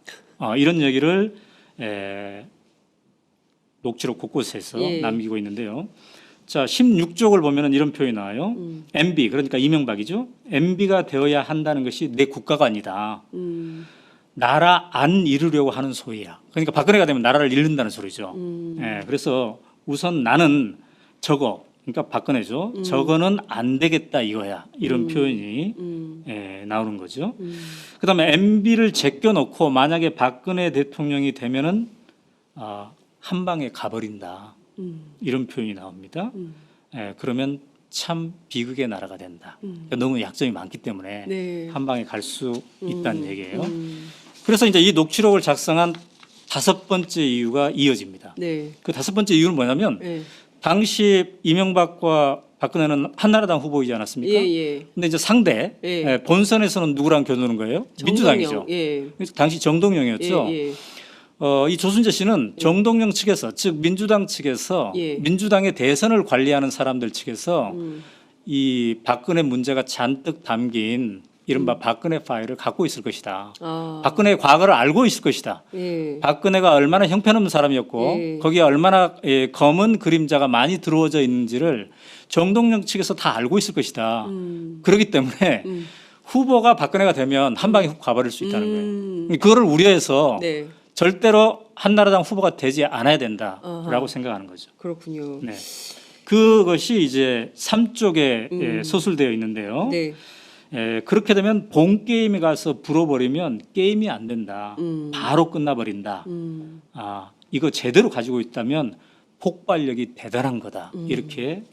이런 얘기를 녹취록 곳곳에서 예. 남기고 있는데요. 자, 16쪽을 보면은 이런 표현이 나와요. MB 그러니까 이명박이죠. MB가 되어야 한다는 것이 내 국가가 아니다. 나라 안 잃으려고 하는 소리야. 그러니까 박근혜가 되면 나라를 잃는다는 소리죠. 그래서 우선 나는 저거 그러니까 박근혜죠. 저거는 안 되겠다 이거야. 이런 표현이 나오는 거죠. 그다음에 MB를 제껴놓고 만약에 박근혜 대통령이 되면은 한 방에 가버린다. 이런 표현이 나옵니다. 그러면 참 비극의 나라가 된다. 그러니까 너무 약점이 많기 때문에 네. 한 방에 갈 수 있다는 얘기예요. 그래서 이제 이 녹취록을 작성한 다섯 번째 이유가 이어집니다. 네. 그 다섯 번째 이유는 뭐냐면 예. 당시 이명박과 박근혜는 한나라당 후보이지 않았습니까? 예. 근데 이제 상대 예. 본선에서는 누구랑 겨누는 거예요? 민주당이죠. 예. 그래서 당시 정동영이었죠. 예. 이 조순재 씨는 정동영 측에서 즉 민주당 측에서 예. 민주당의 대선을 관리하는 사람들 측에서 이 박근혜 문제가 잔뜩 담긴 이른바 박근혜 파일을 갖고 있을 것이다. 박근혜의 과거를 알고 있을 것이다. 예. 박근혜가 얼마나 형편없는 사람이었고 예. 거기에 얼마나 검은 그림자가 많이 들어오져 있는지를 정동영 측에서 다 알고 있을 것이다. 그렇기 때문에 후보가 박근혜가 되면 한 방에 훅 가버릴 수 있다는 거예요. 그거를 우려해서 네. 절대로 한나라당 후보가 되지 않아야 된다라고 생각하는 거죠. 그렇군요. 네. 그것이 이제 3쪽에 서술되어 있는데요. 네. 그렇게 되면 본 게임에 가서 불어버리면 게임이 안 된다. 바로 끝나버린다. 이거 제대로 가지고 있다면 폭발력이 대단한 거다. 이렇게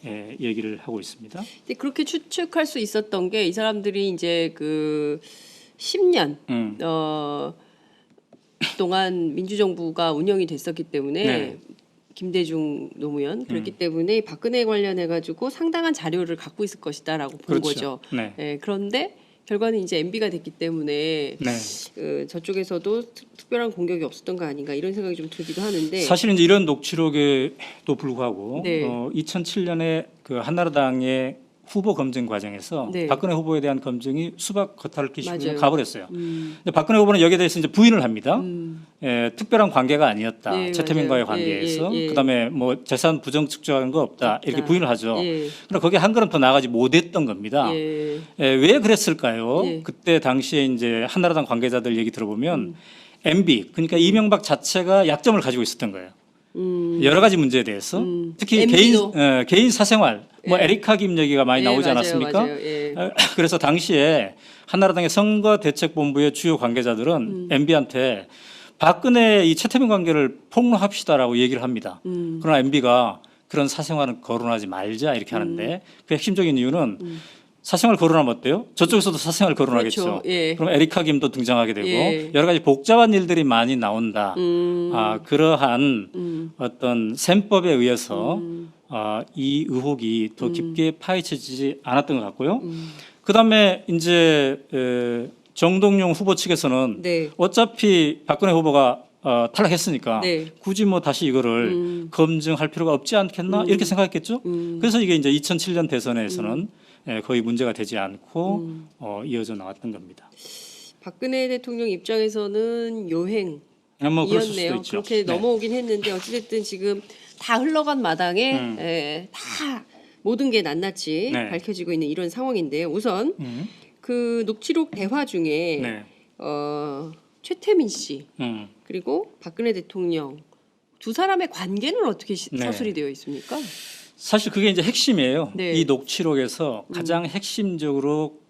얘기를 하고 있습니다. 근데 그렇게 추측할 수 있었던 게 이 사람들이 이제 그 10년 동안 민주정부가 운영이 됐었기 때문에 네. 김대중 노무현 그렇기 때문에 박근혜 관련해 가지고 상당한 자료를 갖고 있을 것이다라고 본 그렇죠. 거죠. 네. 그런데 결과는 이제 MB가 됐기 때문에 네. 저쪽에서도 특별한 공격이 없었던 거 아닌가 이런 생각이 좀 들기도 하는데 사실은 이제 이런 녹취록에도 불구하고 네. 2007년에 그 한나라당의 후보 검증 과정에서 네. 박근혜 후보에 대한 검증이 수박 겉핥기 식으로 맞아요. 가버렸어요. 근데 박근혜 후보는 여기에 대해서 이제 부인을 합니다. 특별한 관계가 아니었다. 네, 최태민과의 맞아요. 관계에서 예. 그다음에 뭐 재산 부정 측정한 거 없다. 이렇게 없다. 부인을 하죠. 예. 그러나 거기에 한 걸음 더 나가지 못했던 겁니다. 예. 왜 그랬을까요? 예. 그때 당시에 이제 한나라당 관계자들 얘기 들어보면 MB 그러니까 이명박 자체가 약점을 가지고 있었던 거예요. 여러 가지 문제에 대해서 특히 MB도. 개인 사생활 뭐 예. 에리카 김 얘기가 많이 예, 나오지 맞아요, 않았습니까? 맞아요. 예. 그래서 당시에 한나라당의 선거대책본부의 주요 관계자들은 MB한테 박근혜 이 최태민 관계를 폭로합시다라고 얘기를 합니다. 그러나 MB가 그런 사생활은 거론하지 말자 이렇게 하는데 그 핵심적인 이유는 사생활 거론하면 어때요? 저쪽에서도 사생활 거론하겠죠. 그렇죠. 예. 그럼 에리카 김도 등장하게 되고 예. 여러 가지 복잡한 일들이 많이 나온다. 그러한 어떤 셈법에 의해서 이 의혹이 더 깊게 파헤쳐지지 않았던 것 같고요. 그다음에 이제 정동영 후보 측에서는 네. 어차피 박근혜 후보가 탈락했으니까 네. 굳이 뭐 다시 이거를 검증할 필요가 없지 않겠나 이렇게 생각했겠죠. 그래서 이게 이제 2007년 대선에서는 거의 문제가 되지 않고 이어져 나왔던 겁니다. 박근혜 대통령 입장에서는 요행 뭐 그럴 수도 이었네요. 있죠. 그렇게 네. 넘어오긴 했는데 어찌됐든 지금 다 흘러간 마당에 다 모든 게 낱낱이 네. 밝혀지고 있는 이런 상황인데요. 우선 그 녹취록 대화 중에 네. 최태민 씨 그리고 박근혜 대통령 두 사람의 관계는 어떻게 네. 서술이 되어 있습니까? 사실 그게 이제 핵심이에요. 네. 이 녹취록에서 가장 핵심적으로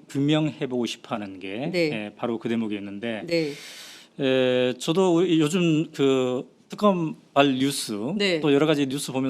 규명해보고 싶어하는 게 네. 바로 그 대목이었는데 네. 저도 요즘 그 특검발 뉴스 네. 또 여러 가지 뉴스 보면서